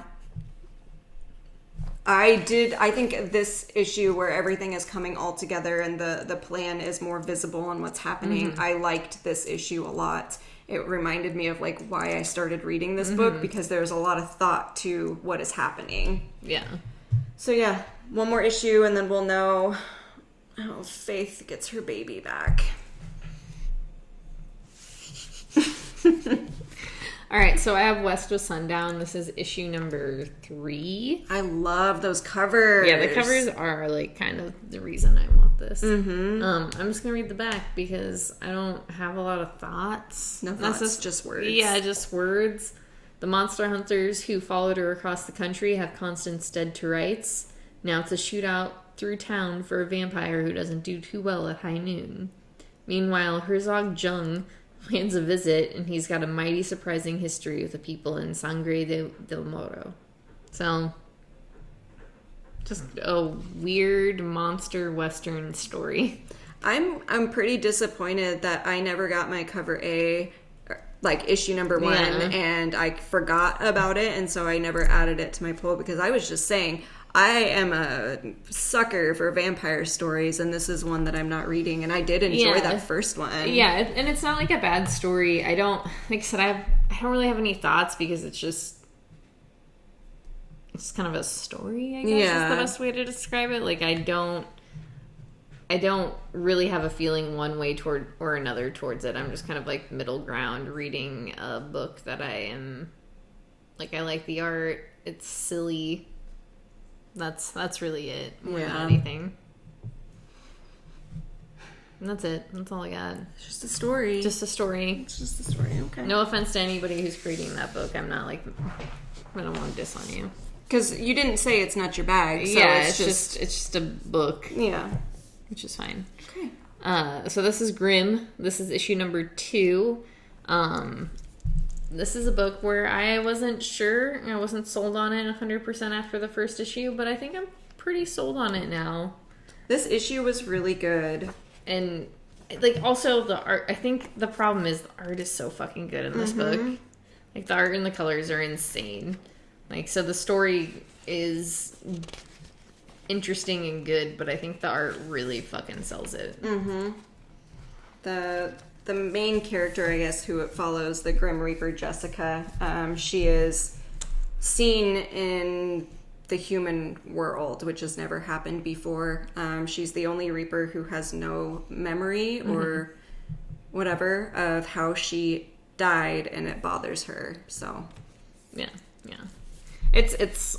I think this issue where everything is coming all together and the plan is more visible on what's happening, I liked this issue a lot. It reminded me of like why I started reading this book because there's a lot of thought to what is happening. Yeah. So yeah, one more issue and then we'll know how Faith gets her baby back. All right, so I have West of Sundown. This is issue number 3. I love those covers. Yeah, the covers are like kind of the reason I want this. I'm just gonna read the back because I don't have a lot of thoughts. No thoughts, just words. Yeah, just words. The monster hunters who followed her across the country have Constance dead to rights. Now it's a shootout through town for a vampire who doesn't do too well at high noon. Meanwhile, Herzog Jung plans a visit, and he's got a mighty surprising history with the people in Sangre del Moro. So, just a weird monster western story. I'm pretty disappointed that I never got my cover A, like issue number 1, and I forgot about it, and so I never added it to my poll because I was just saying I am a sucker for vampire stories, and this is one that I'm not reading, and I did enjoy that first one. Yeah, and it's not like a bad story. I don't, like I said, I don't really have any thoughts because it's kind of a story, I guess is the best way to describe it. Like, I don't really have a feeling one way toward or another towards it. I'm just kind of like middle ground reading a book that I am, like, I like the art. It's silly. That's really it. More than anything. And that's it. That's all I got. It's just a story. Just a story. It's just a story, okay. No offense to anybody who's reading that book. I'm not like, I don't want to diss on you. Because you didn't say it's not your bag. So yeah, it's just a book. Yeah. Which is fine. Okay. So this is Grimm. This is issue number 2. This is a book where I wasn't sure. I wasn't sold on it 100% after the first issue, but I think I'm pretty sold on it now. This issue was really good. And, like, also the art, I think the problem is the art is so fucking good in this book. Like, the art and the colors are insane. Like, so the story is interesting and good, but I think the art really fucking sells it. The main character, I guess, who it follows, the Grim Reaper Jessica, she is seen in the human world, which has never happened before. She's the only Reaper who has no memory or whatever of how she died, and it bothers her. So, yeah. It's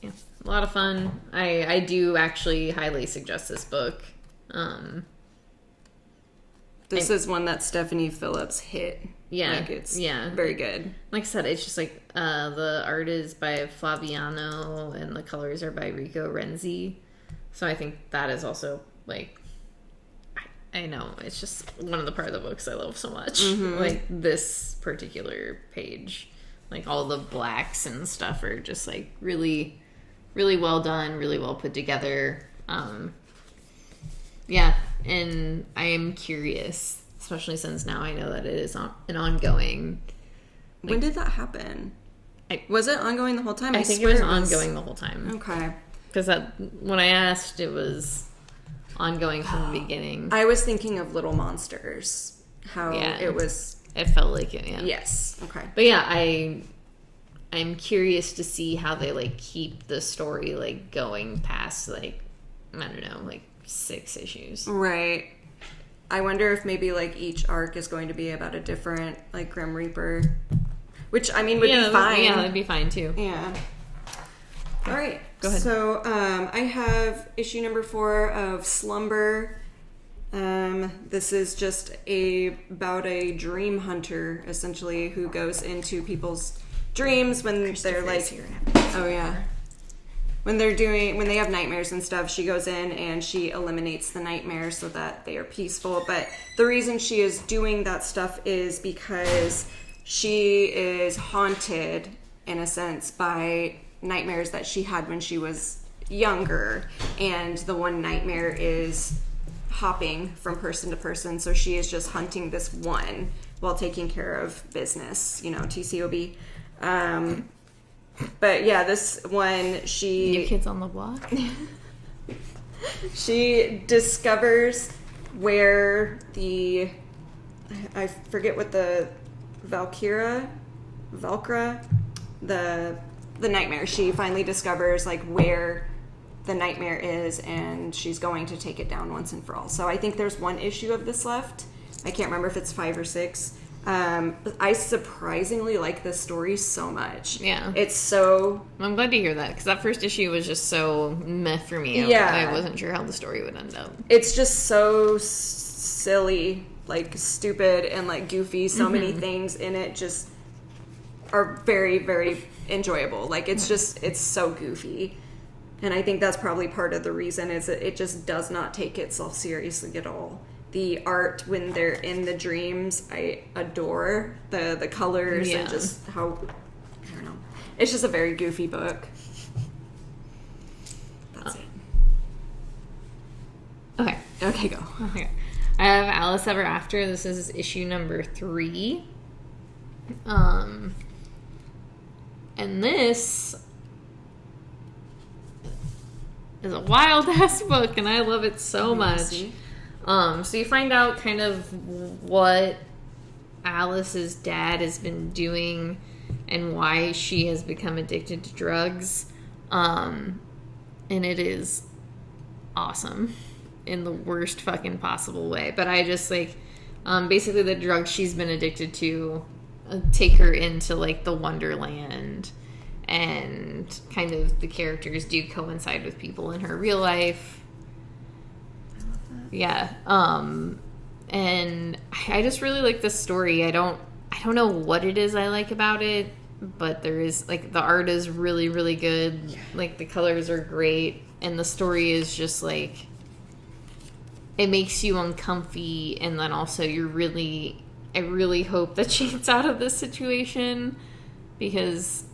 a lot of fun. I do actually highly suggest this book. This is one that Stephanie Phillips hit. Yeah. Like, it's very good. Like I said, it's just like, the art is by Flaviano and the colors are by Rico Renzi. So I think that is also, like, I know, it's just one of the part of the books I love so much. Like, this particular page. Like, all the blacks and stuff are just, like, really, really well done, really well put together. Yeah, and I am curious, especially since now I know that it is an ongoing. When did that happen? Was it ongoing the whole time? I think it was ongoing the whole time. Okay. Because when I asked, it was ongoing from the beginning. I was thinking of Little Monsters. How it was. It felt like it, yeah. Yes. Okay. But yeah, I'm curious to see how they, like, keep the story, like, going past, like, I don't know, like, 6 issues. Right. I wonder if maybe, like, each arc is going to be about a different, like, Grim Reaper. Which, I mean, would be fine. Yeah, that'd be fine, too. Yeah. All right. Go ahead. So, I have issue number 4 of Slumber. This is just about a dream hunter, essentially, who goes into people's dreams when they're like, oh yeah, when they have nightmares and stuff. She goes in and she eliminates the nightmares so that they are peaceful. But the reason she is doing that stuff is because she is haunted, in a sense, by nightmares that she had when she was younger. And the one nightmare is hopping from person to person, so she is just hunting this one while taking care of business, TCOB. But yeah, this one, New Kids on the Block? She discovers where I forget what the Valkyra, the nightmare, she finally discovers, like, where the nightmare is, and she's going to take it down once and for all. So I think there's 1 issue of this left. I can't remember if it's 5 or 6. But I surprisingly like this story so much. Yeah. It's so... I'm glad to hear that, because that first issue was just so meh for me. Yeah. I wasn't sure how the story would end up. It's just so silly, like, stupid and, like, goofy. So many things in it just are very, very enjoyable. Like, it's so goofy. And I think that's probably part of the reason is that it just does not take itself seriously at all. The art when they're in the dreams, I adore the colors and just how, I don't know. It's just a very goofy book. That's it. Okay. Okay, go. Okay. I have Alice Ever After. This is issue number 3. And this is a wild ass book, and I love it so much. So you find out kind of what Alice's dad has been doing and why she has become addicted to drugs. And it is awesome in the worst fucking possible way. But I just like, basically the drugs she's been addicted to take her into like the Wonderland, and kind of the characters do coincide with people in her real life. I love that. Yeah. And I just really like this story. I don't know what it is I like about it, but there is, like, the art is really, really good. Yeah. Like, the colors are great, and the story is just, like, it makes you uncomfy, and then also I really hope that she gets out of this situation, because,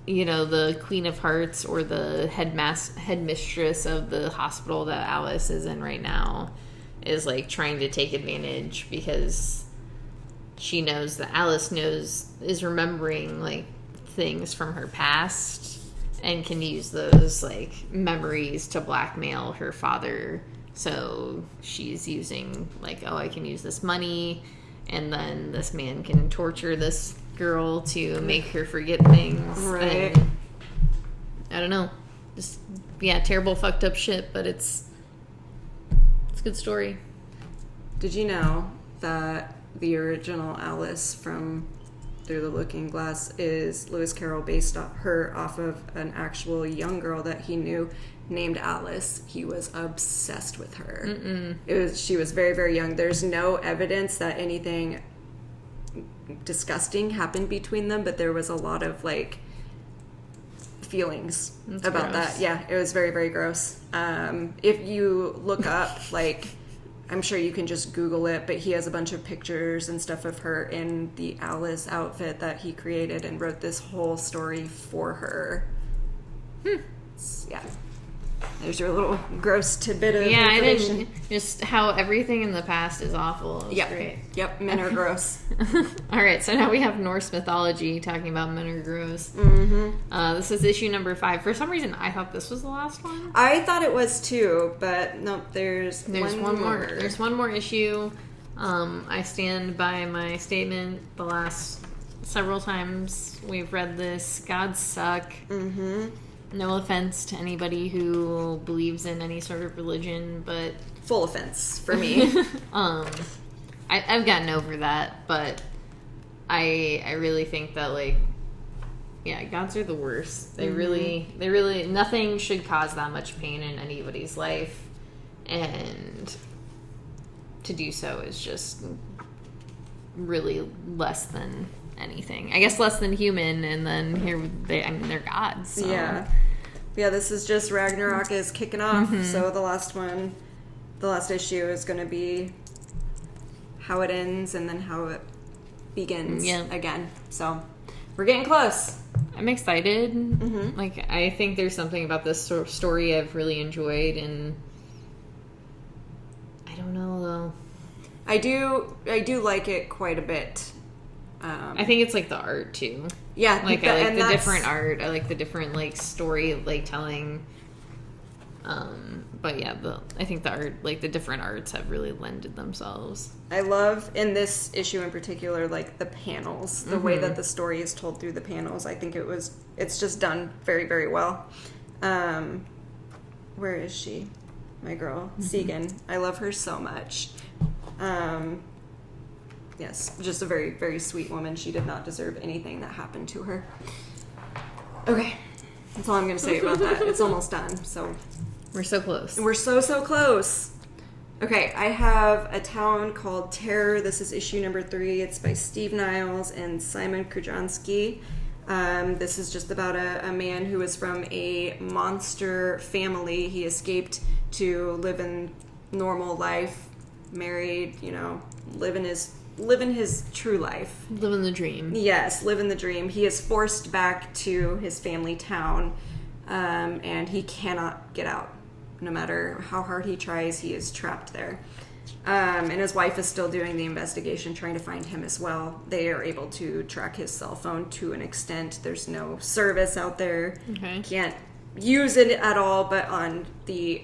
you know, the Queen of Hearts, or the headmistress of the hospital that Alice is in right now, is, like, trying to take advantage, because she knows that Alice is remembering, like, things from her past, and can use those, like, memories to blackmail her father. So she's using, like, oh, I can use this money, and then this man can torture this girl to make her forget things. Right. And I don't know. Just, yeah, terrible, fucked up shit, but it's a good story. Did you know that the original Alice from Through the Looking Glass is Lewis Carroll based her off of an actual young girl that he knew named Alice? He was obsessed with her. She was very, very young. There's no evidence that anything disgusting happened between them, but there was a lot of, like, feelings about gross. that. Yeah, it was very, very gross. If you look up, like, I'm sure you can just Google it, but he has a bunch of pictures and stuff of her in the Alice outfit that he created, and wrote this whole story for her. Yeah. There's your little gross tidbit of information. I didn't, just how everything in the past is awful. It was great. Yep, men are gross. Alright, so now we have Norse mythology, talking about men are gross. This is issue number 5. For some reason, I thought this was the last one. I thought it was too, but no, there's one more. There's one more issue. I stand by my statement the last several times we've read this. Gods suck. No offense to anybody who believes in any sort of religion, but full offense for me. I've gotten over that, but I really think that, like, yeah, gods are the worst. They really nothing should cause that much pain in anybody's life, and to do so is just really less than anything. I guess less than human, and then they're gods. So. Yeah, this is just Ragnarok is kicking off, so the last issue is going to be how it ends and then how it begins again. So we're getting close. I'm excited. Like, I think there's something about this story I've really enjoyed, and I don't know, though. I do like it quite a bit. I think it's, like, the art, too. Yeah. Like, I like the different art. I like the different, like, story, like, telling. But, yeah, I think the art, like, the different arts have really lended themselves. I love, in this issue in particular, like, the panels. The way that the story is told through the panels. I think it's just done very, very well. Where is she? My girl, Segan. I love her so much. Yes, just a very, very sweet woman. She did not deserve anything that happened to her. Okay, that's all I'm going to say about that. It's almost done, so... We're so close. We're so close. Okay, I have A Town Called Terror. This is issue number 3. It's by Steve Niles and Simon Krasinski. This is just about a man who is from a monster family. He escaped to live in normal life, married, you know, living his true life. Living the dream. Yes, living the dream. He is forced back to his family town, and he cannot get out. No matter how hard he tries, he is trapped there. And his wife is still doing the investigation, trying to find him as well. They are able to track his cell phone to an extent. There's no service out there. Okay. Can't use it at all, but on the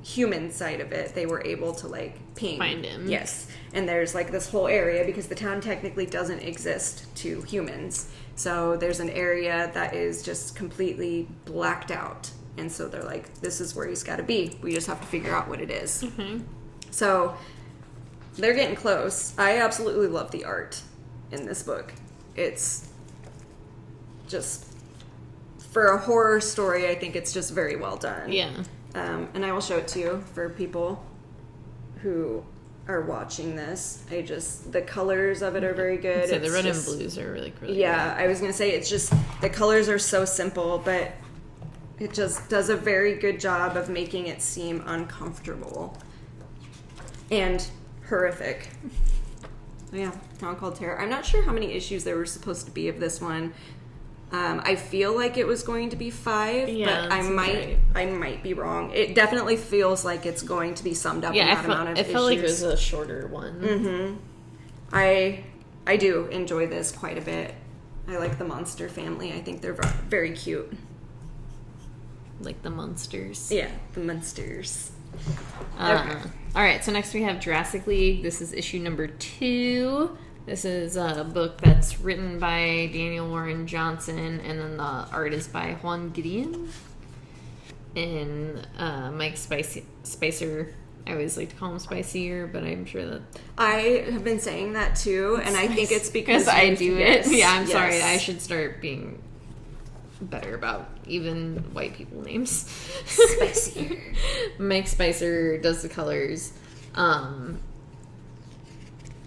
human side of it, they were able to, like, ping. Find him. Yes. And there's, like, this whole area, because the town technically doesn't exist to humans. So there's an area that is just completely blacked out. And so they're like, this is where he's got to be. We just have to figure out what it is. Mm-hmm. So they're getting close. I absolutely love the art in this book. It's just, for a horror story, I think it's just very well done. Yeah. And I will show it to you for people who are watching this. The colors of it are very good. So the red and blues are really good. Yeah, I was going to say, it's just, the colors are so simple, but it just does a very good job of making it seem uncomfortable and horrific. Yeah, Town Called Terror. I'm not sure how many issues there were supposed to be of this one. I feel like it was going to be 5, but I might be wrong. It definitely feels like it's going to be summed up in that amount of issues. It felt like it was a shorter one. Mm-hmm. I do enjoy this quite a bit. I like the monster family. I think they're very cute. Like the monsters. Yeah, the monsters. Okay. All right, so next we have Jurassic League. This is issue number 2. This is a book that's written by Daniel Warren Johnson, and then the art is by Juan Gideon. And Mike Spicer, I always like to call him Spicier, but I'm sure that... I have been saying that too, and I think it's because I do it. Yeah, I'm sorry. I should start being better about even white people names. Spicier. Mike Spicer does the colors.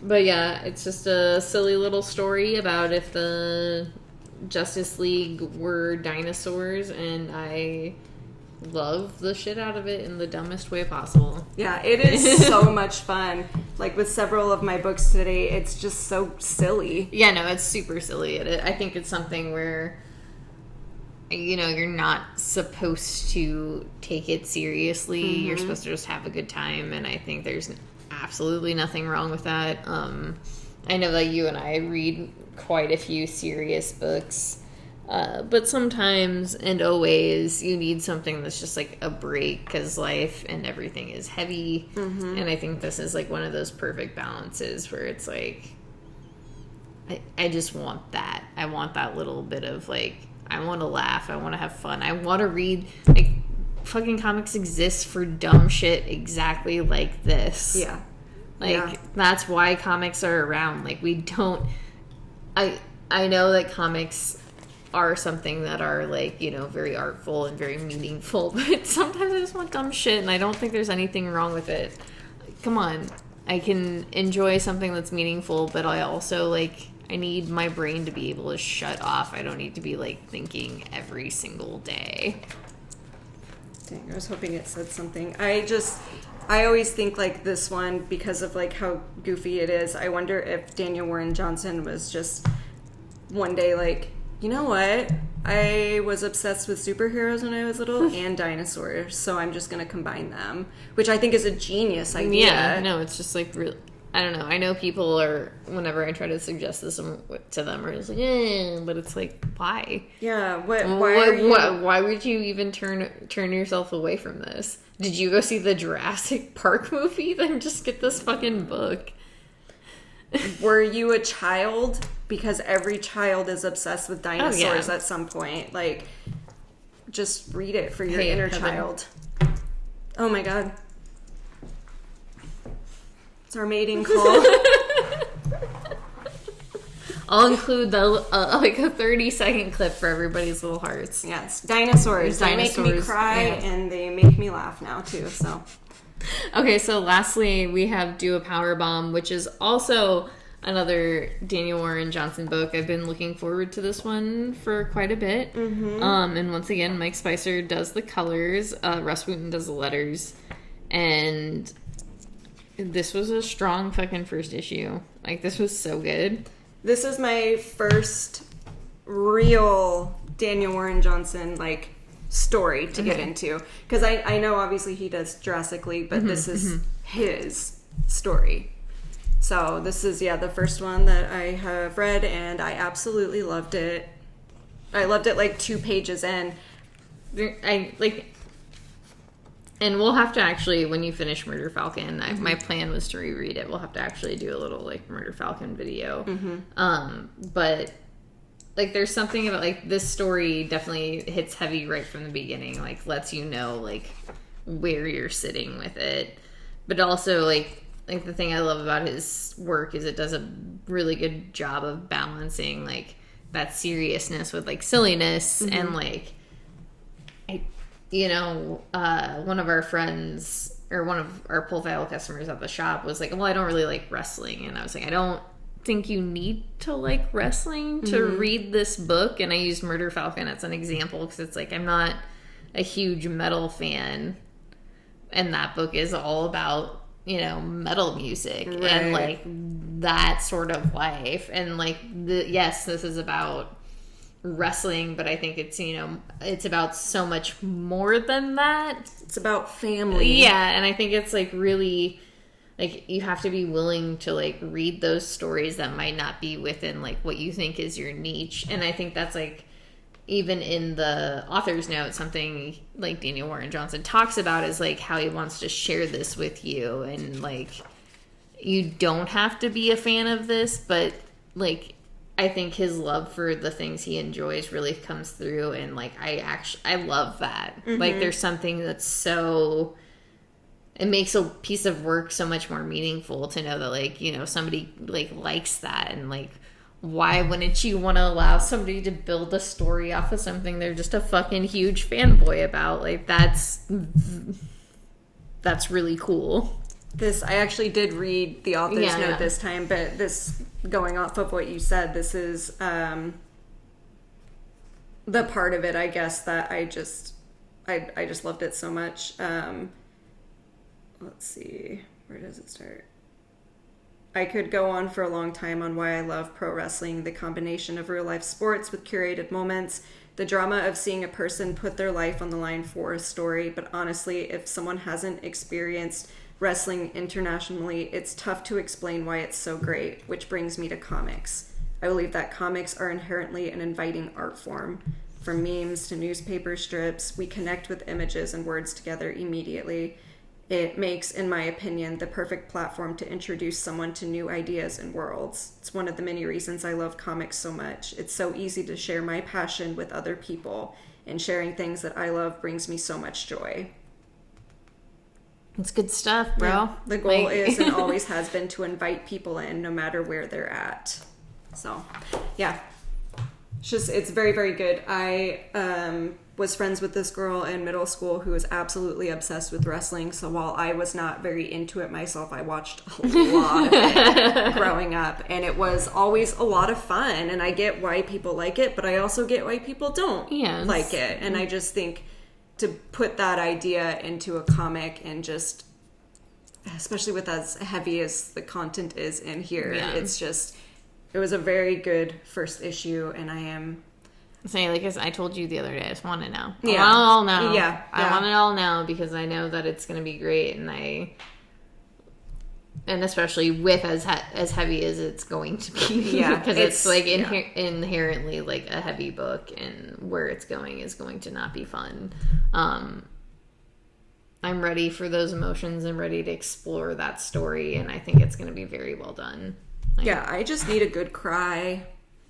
But yeah, it's just a silly little story about if the Justice League were dinosaurs, and I love the shit out of it in the dumbest way possible. Yeah, it is so much fun. Like with several of my books today, it's just so silly. Yeah, no, it's super silly. I think it's something where, you know, you're not supposed to take it seriously. Mm-hmm. You're supposed to just have a good time, and I think there's absolutely nothing wrong with that. I know that you and I read quite a few serious books, but sometimes and always you need something that's just like a break, because life and everything is heavy. Mm-hmm. And I think this is like one of those perfect balances where it's like, I just want that. I want that little bit of like, I want to laugh, I want to have fun, I want to read, like, fucking comics exist for dumb shit exactly like this. Yeah. That's why comics are around. Like, we don't... I know that comics are something that are, like, you know, very artful and very meaningful, but sometimes I just want dumb shit, and I don't think there's anything wrong with it. Come on. I can enjoy something that's meaningful, but I also, like... I need my brain to be able to shut off. I don't need to be, like, thinking every single day. Dang, I was hoping it said something. I always think, like, this one, because of, like, how goofy it is, I wonder if Daniel Warren Johnson was just one day like, you know what? I was obsessed with superheroes when I was little and dinosaurs, so I'm just going to combine them, which I think is a genius idea. Yeah, no, it's just, like, really... I don't know. I know people are, whenever I try to suggest this to them, are just like, but it's like, why? Yeah, why would you even turn yourself away from this? Did you go see the Jurassic Park movie? Then just get this fucking book. Were you a child? Because every child is obsessed with dinosaurs at some point. Like, just read it for your inner child. Oh my god. It's our mating call. I'll include the like a 30-second clip for everybody's little hearts. Yes, dinosaurs. They make me cry, and they make me laugh now too. So, okay. So lastly, we have Do a Powerbomb, which is also another Daniel Warren Johnson book. I've been looking forward to this one for quite a bit. Mm-hmm. And once again, Mike Spicer does the colors. Russ Wooten does the letters, and this was a strong fucking first issue. Like, this was so good. This is my first real Daniel Warren Johnson, like, story to get into. Because I know obviously he does Jurassic League, but this is his story. So this is, the first one that I have read, and I absolutely loved it. I loved it like 2 pages in. And we'll have to actually, when you finish Murder Falcon, my plan was to reread it. We'll have to actually do a little, like, Murder Falcon video. But, like, there's something about, like, this story definitely hits heavy right from the beginning. Like, lets you know, like, where you're sitting with it. But also, like, the thing I love about his work is it does a really good job of balancing, like, that seriousness with, like, silliness. And, like, one of our friends, or one of our pull file customers at the shop was like, well, I don't really like wrestling. And I was like, I don't think you need to like wrestling to read this book. And I used Murder Falcon as an example because it's like, I'm not a huge metal fan. And that book is all about, metal music and like that sort of life. And like, yes, this is about wrestling, but I think it's it's about so much more than that. It's about family. And I think it's like really like you have to be willing to like read those stories that might not be within like what you think is your niche. And I think that's like even in the author's note, something like Daniel Warren Johnson talks about is like how he wants to share this with you, and like you don't have to be a fan of this, but like I think his love for the things he enjoys really comes through, and like I love that. Like there's something that's so, it makes a piece of work so much more meaningful to know that like somebody like likes that, and like why wouldn't you want to allow somebody to build a story off of something they're just a fucking huge fanboy about? Like that's really cool. I actually did read the author's note this time, but this, going off of what you said, this is the part of it, I guess, that I just loved it so much. Let's see, where does it start? I could go on for a long time on why I love pro wrestling, the combination of real life sports with curated moments, the drama of seeing a person put their life on the line for a story. But honestly, if someone hasn't experienced wrestling internationally, it's tough to explain why it's so great, which brings me to comics. I believe that comics are inherently an inviting art form. From memes to newspaper strips, we connect with images and words together immediately. It makes, in my opinion, the perfect platform to introduce someone to new ideas and worlds. It's one of the many reasons I love comics so much. It's so easy to share my passion with other people, and sharing things that I love brings me so much joy. It's good stuff, bro. Yeah. The goal is and always has been to invite people in no matter where they're at. So, yeah. It's very, very good. I was friends with this girl in middle school who was absolutely obsessed with wrestling. So while I was not very into it myself, I watched a lot of it growing up. And it was always a lot of fun. And I get why people like it, but I also get why people don't like it. And I just think to put that idea into a comic and just, especially with as heavy as the content is in here, it's just, it was a very good first issue, and I am saying, like as I told you the other day, I just want to know. I want Yeah. it all now. Yeah. I want it all now because I know that it's going to be great, and especially with as heavy as it's going to be, because it's like inherently like a heavy book, and where it's going is going to not be fun. I'm ready for those emotions and ready to explore that story, and I think it's going to be very well done. I just need a good cry.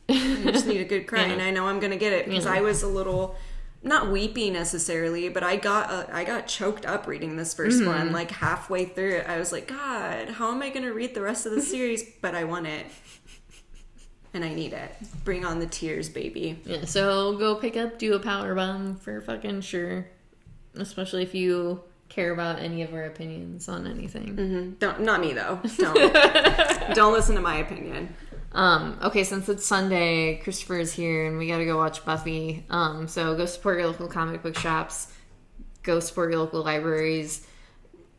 And I know I'm gonna get it because I was a little, not weepy necessarily, but I got choked up reading this first one. Like halfway through it, I was like, God, how am I gonna read the rest of the series? But I want it, and I need it. Bring on the tears, baby. Yeah, so go do a Powerbomb for fucking sure, especially if you care about any of our opinions on anything. Not me though. Don't listen to my opinion. Okay, since it's Sunday, Christopher is here and we gotta go watch Buffy. So go support your local comic book shops, go support your local libraries,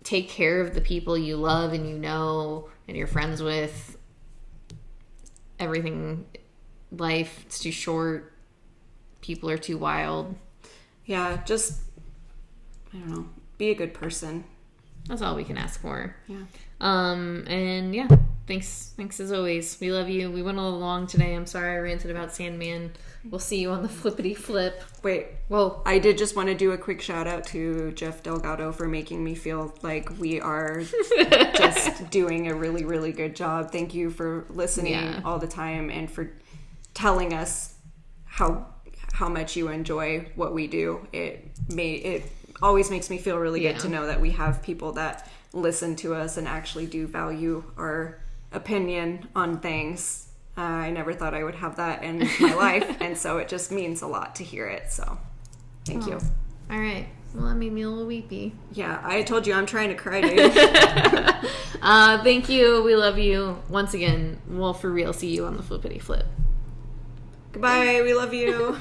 take care of the people you love and you know and you're friends with. Everything, life, it's too short. People are too wild. Yeah, just, I don't know, be a good person. That's all we can ask for. Yeah. And yeah, thanks as always. We love you. We went all along today. I'm sorry I ranted about Sandman. We'll see you on the flippity flip. Wait. Whoa. I did just want to do a quick shout out to Jeff Delgado for making me feel like we are just doing a really, really good job. Thank you for listening all the time and for telling us how much you enjoy what we do. It always makes me feel really good to know that we have people that listen to us and actually do value our opinion on things. I never thought I would have that in my life, and so it just means a lot to hear it. So thank you. All right. Well, that made me a little weepy. Yeah, I told you I'm trying to cry, dude. Thank you. We love you. Once again, we'll for real see you on the flippity flip. Goodbye. We love you.